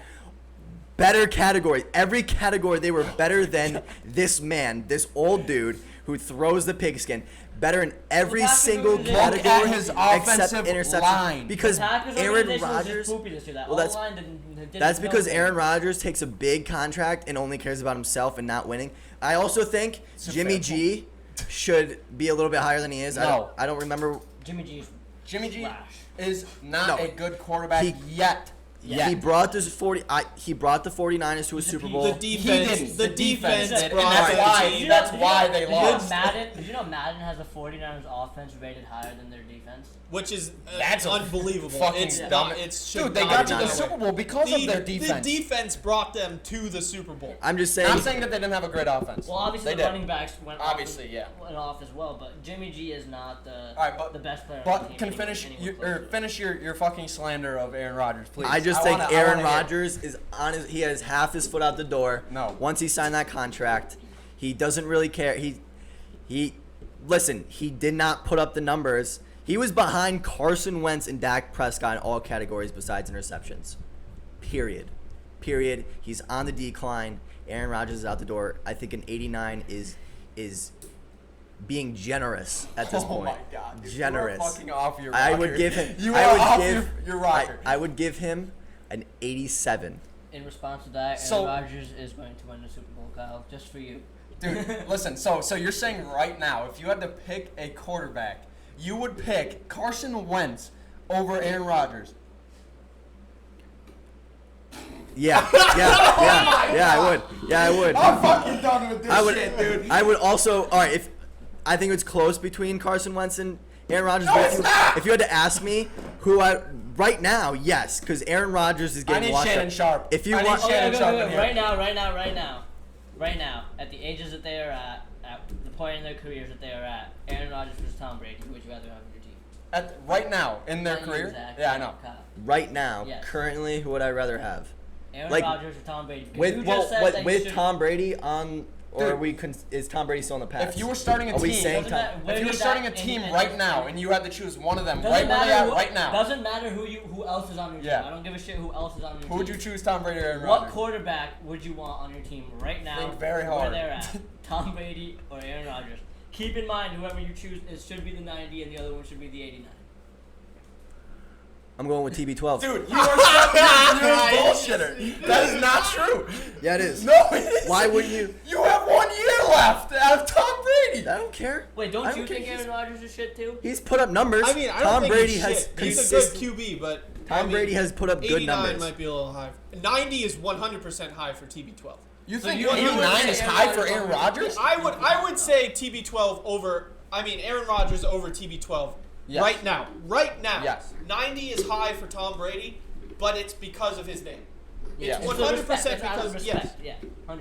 better categories. Every category they were better than this man, this old dude who throws the pigskin. Better in every Packers single organization- category Look at his except offensive interception. line. Because Packers Aaron organization was Rodgers. just poopy this year. That Well, that's- O-line didn't That's because know. Aaron Rodgers takes a big contract and only cares about himself and not winning. I also think Jimmy G should be a little bit higher than he is. No. I don't remember. Jimmy G's Jimmy G trash. is not No. a good quarterback He- yet. Yeah. He brought this 40. He brought the 49ers to a Super Bowl. The He defense. didn't. The The defense defense did, brought and that's the why- team. that's why they lost. Did you know Madden has the 49ers offense rated higher than their defense? Which is That's a unbelievable. fucking It's dumb- not. It's should Dude, they not got be to the that way. Super Bowl because of their defense. The defense brought them to the Super Bowl. I'm just saying. I'm saying that they didn't have a great offense. Well, obviously they the did. running backs went Obviously, yeah. went off as well, but Jimmy G is not the All right, but the best player. on But the team can anywhere- finish anywhere your close to it. finish your fucking slander of Aaron Rodgers, please. I just I think wanna Aaron hear it. Rodgers is on his. He has half his foot out the door. No. Once he signed that contract, he doesn't really care. Listen. He did not put up the numbers. He was behind Carson Wentz and Dak Prescott in all categories besides interceptions. Period. He's on the decline. Aaron Rodgers is out the door. I think an 89 is being generous at this point. Oh my God, dude. Generous. You are fucking off your I rocker. would give him. You I are would off give your rocker. I would give him an 87. In response to that, So- Aaron Rodgers is going to win the Super Bowl, Kyle, just for you. Dude, listen. So you're saying right now, if you had to pick a quarterback, you would pick Carson Wentz over Aaron Rodgers. Yeah, I would. Yeah, I would. I'm fucking done with this I would, shit, dude. I would also. All right, if I think it's close between Carson Wentz and Aaron Rodgers. No, but it's not. if you had to ask me who I right now, yes, because Aaron Rodgers is I getting need washed Shannon up. Sharp. If you I need want, Shannon Sharp in here. Right now, at the ages that they are at the point in their careers that they are at, Aaron Rodgers versus Tom Brady, who would you rather have on your team? Right now in their Not you, career. Zach, Yeah, I know. Kyle. right now, Yes. currently, who would I rather have? Aaron Like, Rodgers or Tom Brady? Because With you just said that you with should- Tom Brady on Or are we is Tom Brady still in the past? If you were starting a Are we team, saying if you were starting a team right now and you had to choose one of them, right where they matter are right now, doesn't matter who else is on your team. Yeah. I don't give a shit who else is on your team. who would you choose, Tom Brady or Aaron What Rodgers? quarterback would you want on your team right now? Think very Where hard. they're at, Tom Brady or Aaron Rodgers. Keep in mind, whoever you choose, it should be the 90 and the other one should be the 89. I'm going with TB12. Dude, you are a bullshitter. That is not true. Yeah, it is. No, it isn't. Why wouldn't you? You have 1 year left out of Tom Brady. I don't care. Wait, don't I you care. think Aaron Rodgers is shit too? He's put up numbers. I mean, I don't Tom think Brady he's has shit. He's a consistent. good QB, but Tom Brady has put up good 89 numbers. might be a little high. 90 is 100% high for TB12. You So think you would 89 say is Aaron high for Rodgers Aaron over- Rodgers? I would say TB12 over. I mean, Aaron Rodgers over TB12 Yes. right now. Right now. Yes. 90 is high for Tom Brady, but it's because of his name. Yeah. It's It's 100% It's out of because respect. yes. Yeah, 100%.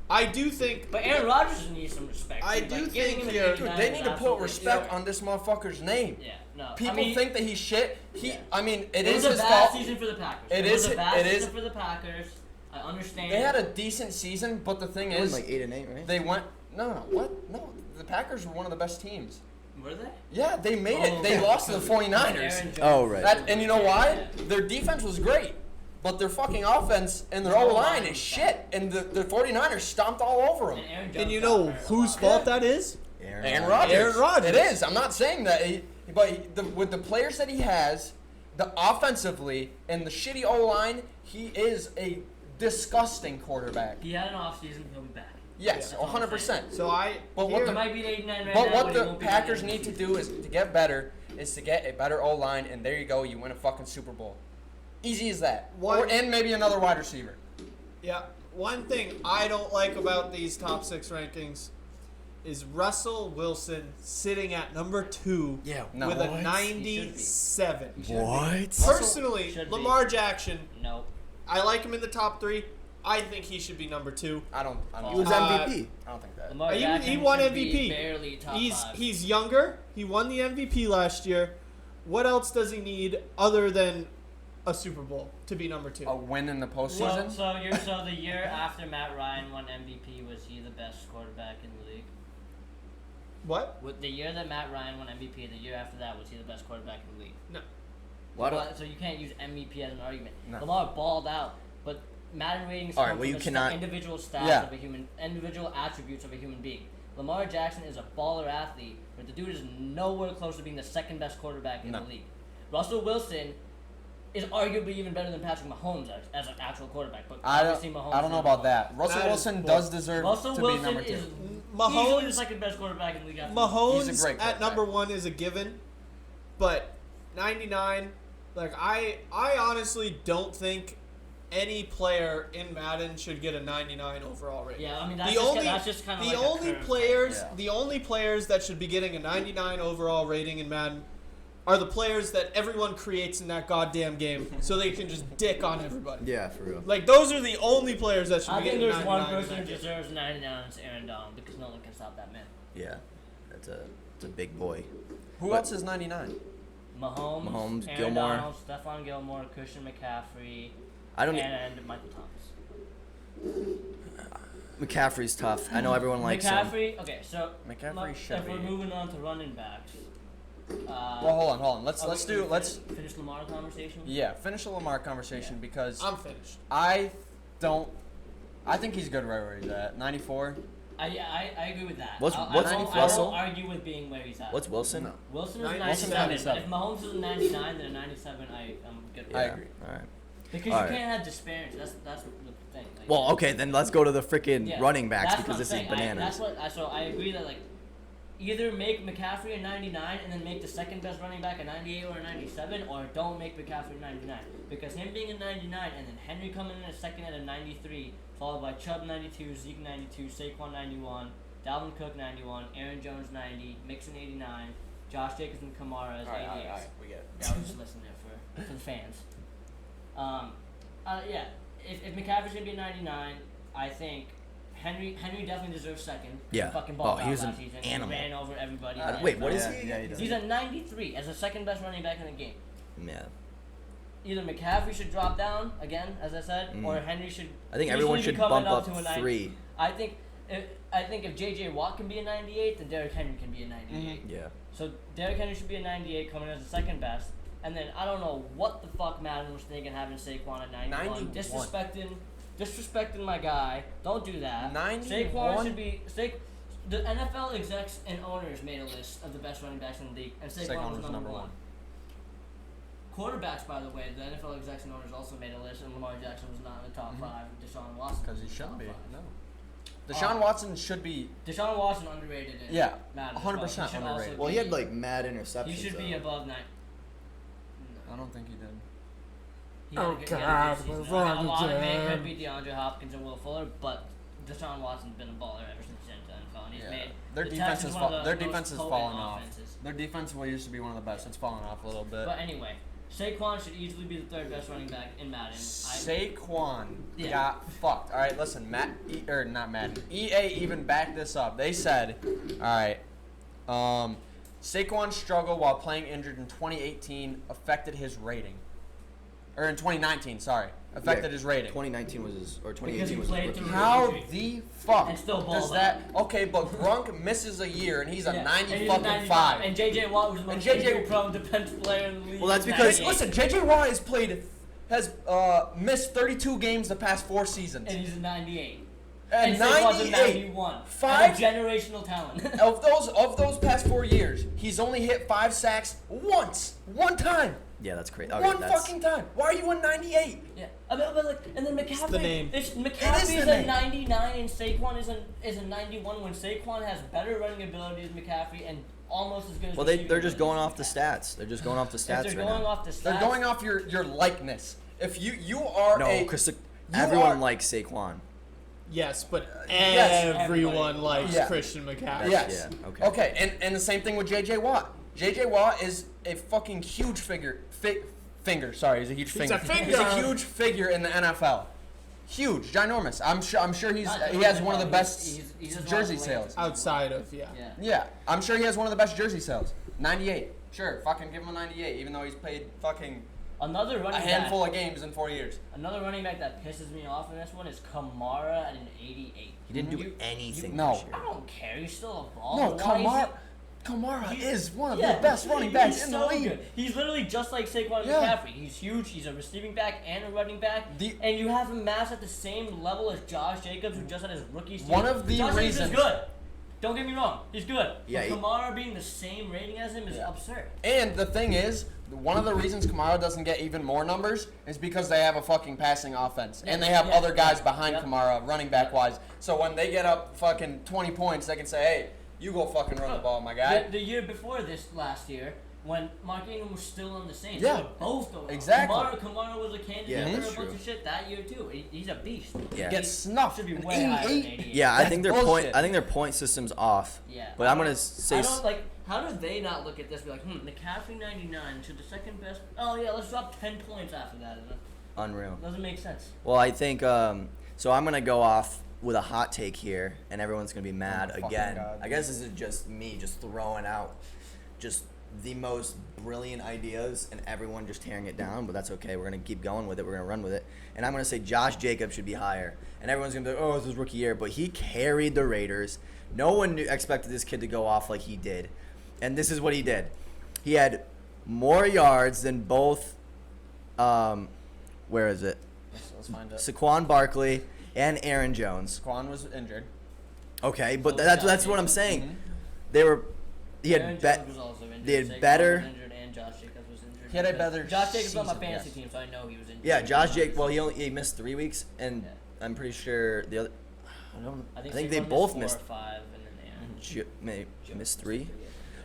I do think. But Aaron Rodgers needs some respect. I too. do Like, giving think him an you're- 89 Dude, they is need to put absolutely- respect on this motherfucker's name. Yeah, no. People I mean, think that he's shit. Yeah. I mean, it is was a his bad fault. season for the Packers. It It was is- a bad it season is- for the Packers. I understand. They had a decent season, but the thing It was is, like 8-8, right? they went. No, what? No, the Packers were one of the best teams. Were they? Yeah, they made Oh, it. They okay. lost to the 49ers. Aaron Jones. Oh, right. That, and you know why? Yeah. Their defense was great, but their fucking offense and their O-line is shit. And the 49ers stomped all over them. And Aaron Jones And you got know hurt a whose lot. fault that is? Aaron Rodgers. Aaron Rodgers. It is. I'm not saying that. With the players that he has, the offensively and the shitty O-line, he is a disgusting quarterback. He had an offseason. He'll be back. Yes, Yeah. 100%. So I. But what He the might be 89 right But now, what he the won't be Packers 89 need to this do is to get better, is to get a better O-line, and there you go, you win a fucking Super Bowl. Easy as that. And maybe another wide receiver. Yeah. One thing I don't like about these top 6 rankings is Russell Wilson sitting at number 2 Yeah. No. with What? a 97. What? Personally, Should be. Lamar Jackson, No. I like him in the top 3. I think he should be number 2. I don't He was Uh, MVP. I don't think that. Lamar He Jackson won should be MVP. barely top He's 5. he's younger. He won the MVP last year. What else does he need other than a Super Bowl to be number 2? A win in the So, postseason? so the year after Matt Ryan won MVP, was he the best quarterback in the league? What? With the year that Matt Ryan won MVP, the year after that, was he the best quarterback in the league? No. Why Well, don't? so you can't use MVP as an argument. No. Lamar balled out, but Madden ratings All right, come well, from you the cannot- individual stats Yeah. of a human, individual attributes of a human being. Lamar Jackson is a baller athlete, but the dude is nowhere close to being the second best quarterback in No. the league. Russell Wilson is arguably even better than Patrick Mahomes as an actual quarterback, but I obviously Mahomes don't know is about Mahomes. that. Russell That is Wilson bull. does deserve Russell to Wilson be number 2. is easily the Mahomes second best quarterback in the league. After Mahomes He's a great at quarterback. number 1 is a given, but 99. Like I honestly don't think any player in Madden should get a 99 overall rating. Yeah, I mean The that's just kind of the like only a curve. players Yeah. the only players that should be getting a 99 overall rating in Madden are the players that everyone creates in that goddamn game, so they can just dick on everybody. Yeah, for real. Like those are the only players that should I be think getting there's 99 one in person that who game. deserves 99, it's Aaron Donald, because no one can stop that man. Yeah, it's a big boy. Who But- else is 99? Mahomes, Aaron Gilmore. Donald, Stephon Gilmore, Christian McCaffrey, I don't. and Michael Thomas. McCaffrey's tough. I know everyone likes him. McCaffrey. Okay, so McCaffrey should if we're be. moving on to running backs. Well, hold on. Let's finish Lamar conversation. yeah, finish the Lamar conversation because I'm finished. I think he's good right where he's at. 94. I agree with that. What's I Russell? won't argue with being where he's at. What's Wilson? No. Wilson is 97. 97. If Mahomes is a 99, then a 97, I'm good with. I Yeah, agree. All right. Because All you right. can't have disparity. That's the thing. Like, Well, okay, then let's go to the freaking yeah, running backs that's because what this I'm is saying. bananas. So I agree that like either make McCaffrey a 99 and then make the second best running back a 98 or a 97, or don't make McCaffrey a 99. Because him being a 99 and then Henry coming in a second at a 93, followed by Chubb 92, Zeke 92, Saquon 91, Dalvin Cook 91, Aaron Jones 90, Mixon 89, Josh Jacobs and Kamara as 88. All right, we get it. Yeah, I was just listening there for the fans. Yeah, if McCaffrey's gonna be a 99, I think Henry definitely deserves second. Yeah. He fucking balled Oh, out he was last an season. animal. He ran over everybody. Wait, what is Yeah, he? yeah, again? he does. He's a 93 as the second best running back in the game. Yeah. Either McCaffrey should drop down again, as I said, or Henry should. I think he everyone be should coming bump up to a 90. 3. I think I think if J.J. Watt can be a 98, then Derrick Henry can be a 98. Yeah. So Derrick Henry should be a 98, coming as the second best. And then I don't know what the fuck Madden was thinking having Saquon at 91. 91. Disrespecting my guy. Don't do that. 91? Saquon should be the NFL execs and owners made a list of the best running backs in the league, and Saquon was number one. Quarterbacks, by the way, the NFL execs and owners also made a list, and Lamar Jackson was not in the top 5. Deshaun Watson Because he was shouldn't be. top 5. No. Deshaun Watson should be. Deshaun Watson underrated in Madden. 100% underrated. Well, he had like mad interceptions. He should be above 9. I don't think he did. A lot of it could be DeAndre Hopkins and Will Fuller, but Deshaun Watson's been a baller ever since he's entered the NFL, and he's made Their defense is most falling potent off. offenses. Their defense used to be one of the best. It's fallen off a little bit. But anyway, Saquon should easily be the third best running back in Madden. Saquon got fucked. All right, listen, not Madden. EA even backed this up. They said, all right, Saquon's struggle while playing injured in 2018 affected his rating. Or in 2019, sorry, affected his rating. 2019 was his, or Because 2018 he was played his through rookie. How the fuck And still does balls that? Okay, but Gronk misses a year and he's a 90 and he's fucking 95. And JJ Watt was the most JJ injury-prone defensive player in the league. Well, that's in because- 98. Listen, JJ Watt has missed 32 games the past 4 seasons. And he's a 98. And Saquon's a 98. 91. Five- And a generational talent. Of those past 4 years, he's only hit 5 sacks one time. Yeah, that's crazy. One fucking time. Why are you a 98? Yeah, but like, and then McCaffrey. the name. McCaffrey is the a name. 99 and Saquon is a 91. When Saquon has better running ability than McCaffrey and almost as good as. Well, they're just going off the stats. They're just going off the stats If they're right going now. off the stats. They're going off your likeness. If you are No, because everyone likes Saquon. Yes, but Yes. everyone likes Yeah. Christian McCaffrey. Yes. Yeah, okay. Okay, and the same thing with JJ Watt. JJ Watt is a fucking huge finger. Sorry, he's a huge finger. a finger. He's a huge figure in the NFL. Huge, ginormous. I'm sure he has one of the best he's just jersey one of the sales. Outside of, Yeah. Yeah, I'm sure he has one of the best jersey sales. 98. Sure, fucking give him a 98, even though he's played fucking Another a running handful back. of games in 4 years. Another running back that pisses me off in this one is Kamara at an 88. He didn't do anything no. this year. I don't care. He's still a ball. No, Why Kamara he- is one of Yeah, the best running backs he's in the so league. good. He's literally just like Saquon Yeah. McCaffrey. He's huge. He's a receiving back and a running back. And you have him matched at the same level as Josh Jacobs, who just had his rookie season. One of the Josh reasons- Jacobs is good. Don't get me wrong. He's good. Yeah, But Kamara being the same rating as him is absurd. And the thing is, one of the reasons Kamara doesn't get even more numbers is because they have a fucking passing offense. And they have Yeah. other guys behind Yep. Kamara, running back wise. So when they get up fucking 20 points, they can say, hey, you go fucking run the ball, my guy. The year before this last year, when Mark Ingram was still on the Saints, Yeah. they were both going. Exactly. Kamara was a candidate Yeah, for that's a bunch true. of shit that year too. He's a beast. Yeah. Gets snuffed. Should be An way higher than 88. 88. Yeah, I That's think their bullshit. point system's off. Yeah. But I'm gonna say I don't like. How do they not look at this? And be like, McCaffrey 99 to the second best. Oh yeah, let's drop 10 points after that. unreal. Doesn't make sense. Well, I think so. I'm gonna go off with a hot take here, and everyone's gonna be mad Oh my again. fucking God. I guess this is just me just throwing out just the most brilliant ideas, and everyone just tearing it down. But that's okay. We're gonna keep going with it. We're gonna run with it. And I'm gonna say Josh Jacobs should be higher. And everyone's gonna be like, oh, it's his rookie year, but he carried the Raiders. No one expected this kid to go off like he did, and this is what he did. He had more yards than both. Where is it? Let's find it. Saquon Barkley and Aaron Jones. Quan was injured. Okay, but So that's what I'm Josh saying. Mhm. They were. He Aaron had Jones was also injured. they had Saquon better- was injured and Josh Jacobs was injured. He had a because better Josh Jacobs on my season, fantasy yes. team, so I know he was injured. Yeah, Josh Jake. Well, he missed 3 weeks, and Yeah. I'm pretty sure the other. I don't. I think they Saquon both four missed. or 5, and then Aaron May Jones missed 3.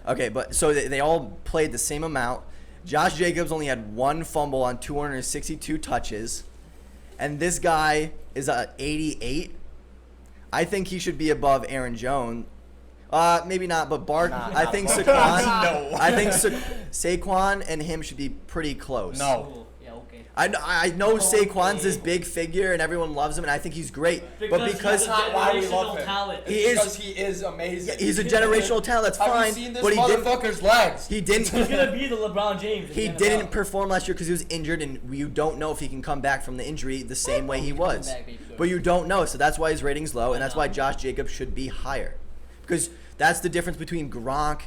Yeah. Okay, but so they all played the same amount. Josh Jacobs only had 1 fumble on 262 touches, and this guy is at 88. I think he should be above Aaron Jones. Maybe not, but I think Saquon. No. I think Saquon and him should be pretty close. No. Cool. Yeah, okay. I know Saquon's this big figure and everyone loves him and I think he's great. But because he's a not why we love generational him. talent. Because he is amazing. he's a generational talent. That's fine. Have you seen this but motherfucker's legs? he didn't. He's gonna be the LeBron James. He didn't perform last year because he was injured, and you don't know if he can come back from the injury the same way he was. But you don't know, so that's why his rating's low, and that's why Josh Jacobs should be higher. Because that's the difference between Gronk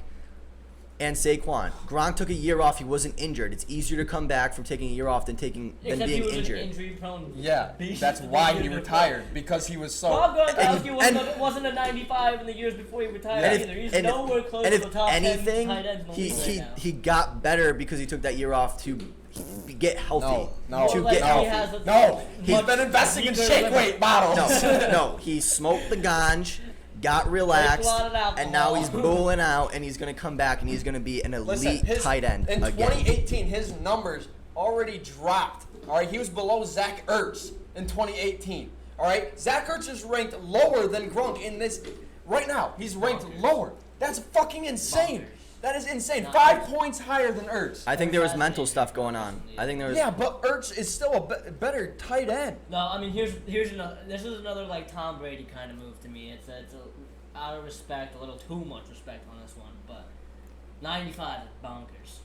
and Saquon. Gronk took a year off. He wasn't injured. It's easier to come back from taking a year off than being injured. Injury-prone. Yeah, that's why he retired, because he was so. Rob Gronkowski wasn't a 95 in the years before he retired either. He's nowhere close to the top 10 tight ends in the league right now. He got better because he took that year off to get healthy. He's been investing in shake weight bottles. No, he smoked the ganj, got relaxed, and now he's booling out, and he's going to come back, and he's going to be an elite tight end in again. 2018, his numbers already dropped. All right, he was below Zach Ertz in 2018. All right, Zach Ertz is ranked lower than Gronk in this right now. He's ranked lower. That's fucking insane. That is insane. 5 points higher than Ertz. I think there was mental stuff going on. I think there was. Yeah, but Ertz is still a better tight end. No, I mean here's another. This is another like Tom Brady kind of move to me. It's a, out of respect, a little too much respect on this one, but 95 is bonkers.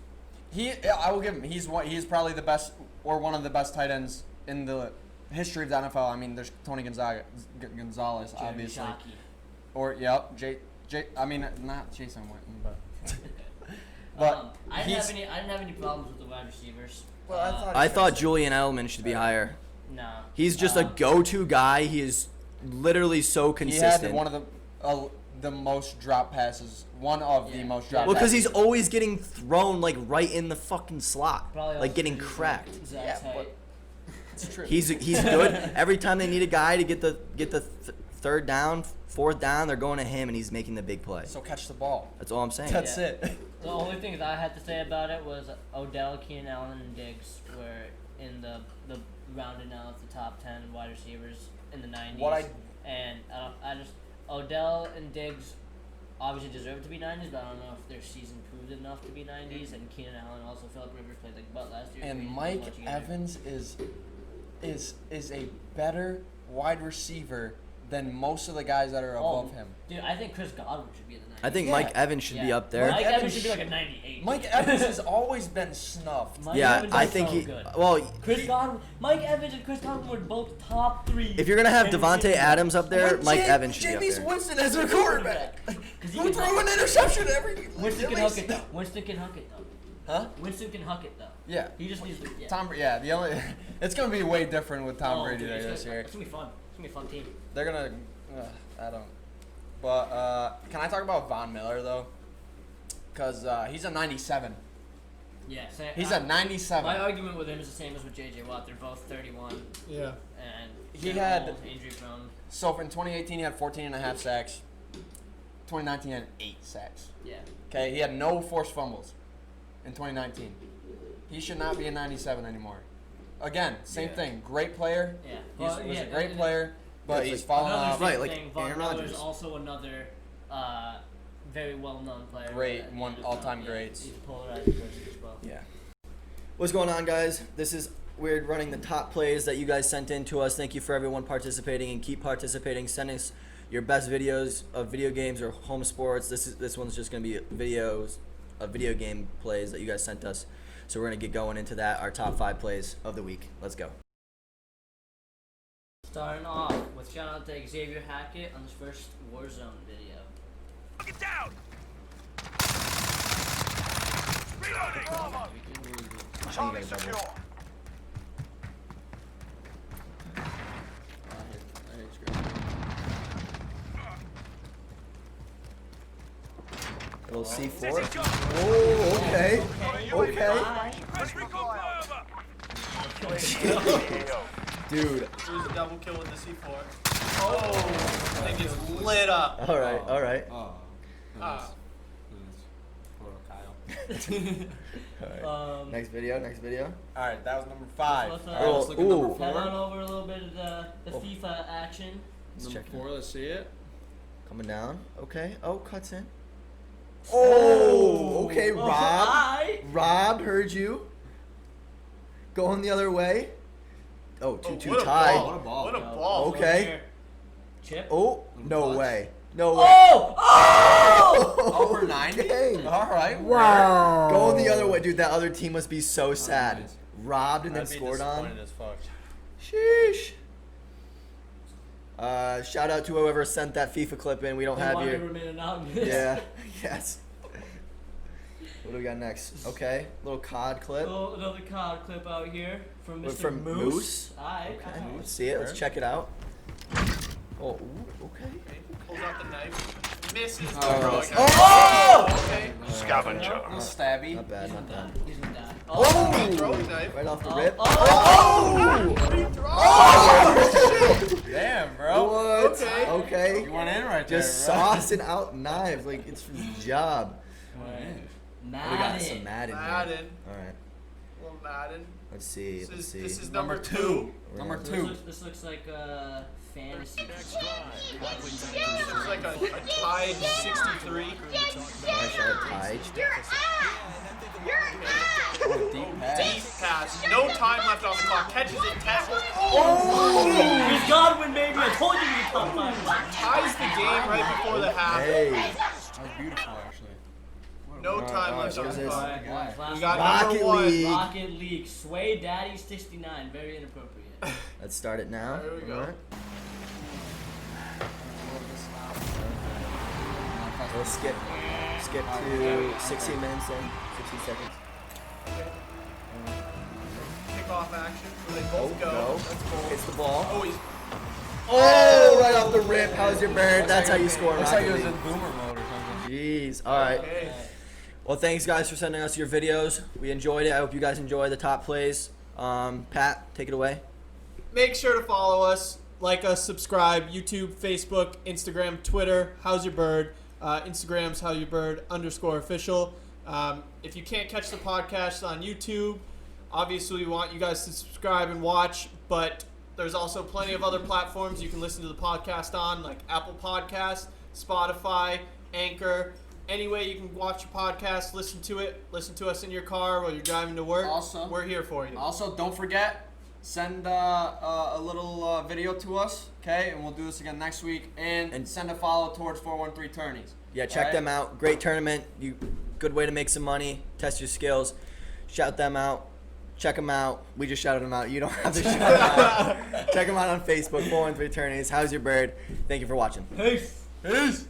I will give him. He's probably the best or one of the best tight ends in the history of the NFL. I mean, there's Tony Gonzalez, obviously, Shockey. or I mean, not Jason Witten, but. I didn't have any problems with the wide receivers. Well, I thought Julian Edelman should be higher. No. He's just a go-to guy. He is literally so consistent. He had one of the most drop passes. One of the most drop passes. Well, because he's always getting thrown like right in the fucking slot, Probably like getting cracked. Yeah, but it's true. He's good. Every time they need a guy to get the third down, fourth down, they're going to him, and he's making the big play. So catch the ball. That's all I'm saying. That's it. The only things I had to say about it was Odell, Keenan Allen, and Diggs were in the rounding out the top 10 wide receivers in the 90s. Odell and Diggs obviously deserve to be 90s, but I don't know if their season proved enough to be 90s. And Keenan Allen also, Philip Rivers played like butt last year. And Mike Evans is a better wide receiver than most of the guys that are above him. Dude, I think Chris Godwin should be in the 90s. I think Mike Evans should be up there. Mike Evans should be like a 98. Mike Evans has always been snuffed. I think he. Good. Well, Mike Evans and Chris Godwin were both top 3. if you're gonna have Devontae Adams up there, Mike Evans should be up Jameis there. Winston as a quarterback. Who threw an interception every? Winston can huck it though. Winston can huck it though. Huh? Winston can huck it though. Yeah. He just needs to. Yeah. Tom. Yeah. The only. It's gonna be way different with Tom Brady this year. It's gonna be fun. It's gonna be a fun team. They're gonna. I don't. But can I talk about Von Miller though? Because he's a 97. Yeah. He's a 97. My argument with him is the same as with J.J. Watt. They're both 31. Yeah. And he had injury prone. So in 2018 he had 14.5 sacks. 2019 he had 8 sacks. Yeah. Okay, he had no forced fumbles in 2019. He should not be a 97 anymore. Again, same thing. Great player. Yeah. He was a great player, but he's fallen off. Right, like Von Aaron Miller's Rodgers. also another very well-known player. Great, one all-time greats. He's a polarizing person as well. Yeah. What's going on, guys? This is we're running the top plays that you guys sent in to us. Thank you for everyone participating, and keep participating. Send us your best videos of video games or home sports. This one's just gonna be videos of video game plays that you guys sent us. So we're gonna get going into that. Our top 5 plays of the week. Let's go. Starting off with shout out to Xavier Hackett on his first Warzone video. Get down! Charlie secure. Little C4. Oh, okay. Okay. Press reconfirm. Dude. It was a double kill with the C4. Oh, thing is lit up. All right. All right. All right. Next video. Next video. All right, that was number 5. Let's, Oh, look at number ooh. 4. head on over a little bit of the FIFA action. Let's check it. 4, let's see it. Coming down. Okay. Oh, cuts in. Oh. Okay, Rob. Hi. Rob heard you. Going the other way. Oh, 2-2 what a tie. ball. What a ball. What a Go. ball. Okay. Here. Chip. Oh, no Clutch. way. No way. Oh! Over 90? Dang. All right. Wow. Going the other way, dude. That other team must be so sad. nice. Robbed and then I'd be scored on. disappointed as fuck. Sheesh. Shout out to whoever sent that FIFA clip in. We don't have your. Yeah. Yes. What do we got next? Okay. Little COD clip. Oh, another card clip out here from Mr. From Moose. Alright. Okay. Let's see it. Let's check it out. Oh, ooh, okay. Pulls out the knife. Misses the Oh. throwing knife. Oh! Okay. Scavenger. A little stabby. Not bad, not bad. He's gonna die. Oh! Throwing knife. Right off the Oh, rip. oh. Oh! Damn, bro. What? Okay. Okay. You went in right there, Just bro. saucing out knives like it's his job. Madden. We got some Madden. Here. Madden. All right. Little Madden. Let's see. This Let's is, see. this is Number number 2. two. Number This 2. looks like fantasy. This is like a tied 63. I shot tied. Deep pass. Deep pass. No time left on the clock. Catches it. Tackles. Chris Godwin, baby. I told you we could top 5. Ties the game right before the half. Hey. That was beautiful, actually. No time left on what's the this? clock. Alright, guys. Last We got one. Rocket number 1. League. Rocket League. Sway Daddy 69. Very inappropriate. Let's start it now. There we go. All right. We'll skip to 16 minutes then. 60 seconds. Kickoff action where they Oh, both go. go. That's bold. Hits the ball. Oh, he's Oh, right off the rip. How's your bird? That's how you score. Looks like Rocket it was in League. boomer mode or something. Jeez. All right. okay. Well, thanks guys for sending us your videos. We enjoyed it. I hope you guys enjoy the top plays. Pat, take it away. Make sure to follow us, like us, subscribe. YouTube, Facebook, Instagram, Twitter. How's your bird? Instagram's howyourbird_official. If you can't catch the podcast on YouTube, obviously we want you guys to subscribe and watch, but there's also plenty of other platforms you can listen to the podcast on, like Apple Podcasts, Spotify, Anchor. Any way you can watch a podcast, listen to it. Listen to us in your car while you're driving to work. Also- we're here for you. Also, don't forget, send a little video to us, okay? And we'll do this again next week. And send a follow towards 413 Tourneys. Yeah, check Alright? them out. Great tournament. Good way to make some money, test your skills. Shout them out. Check them out. We just shouted them out. You don't have to shout them out. Check them out on Facebook, 413 Tourneys. How's your bird? Thank you for watching. Peace. Peace.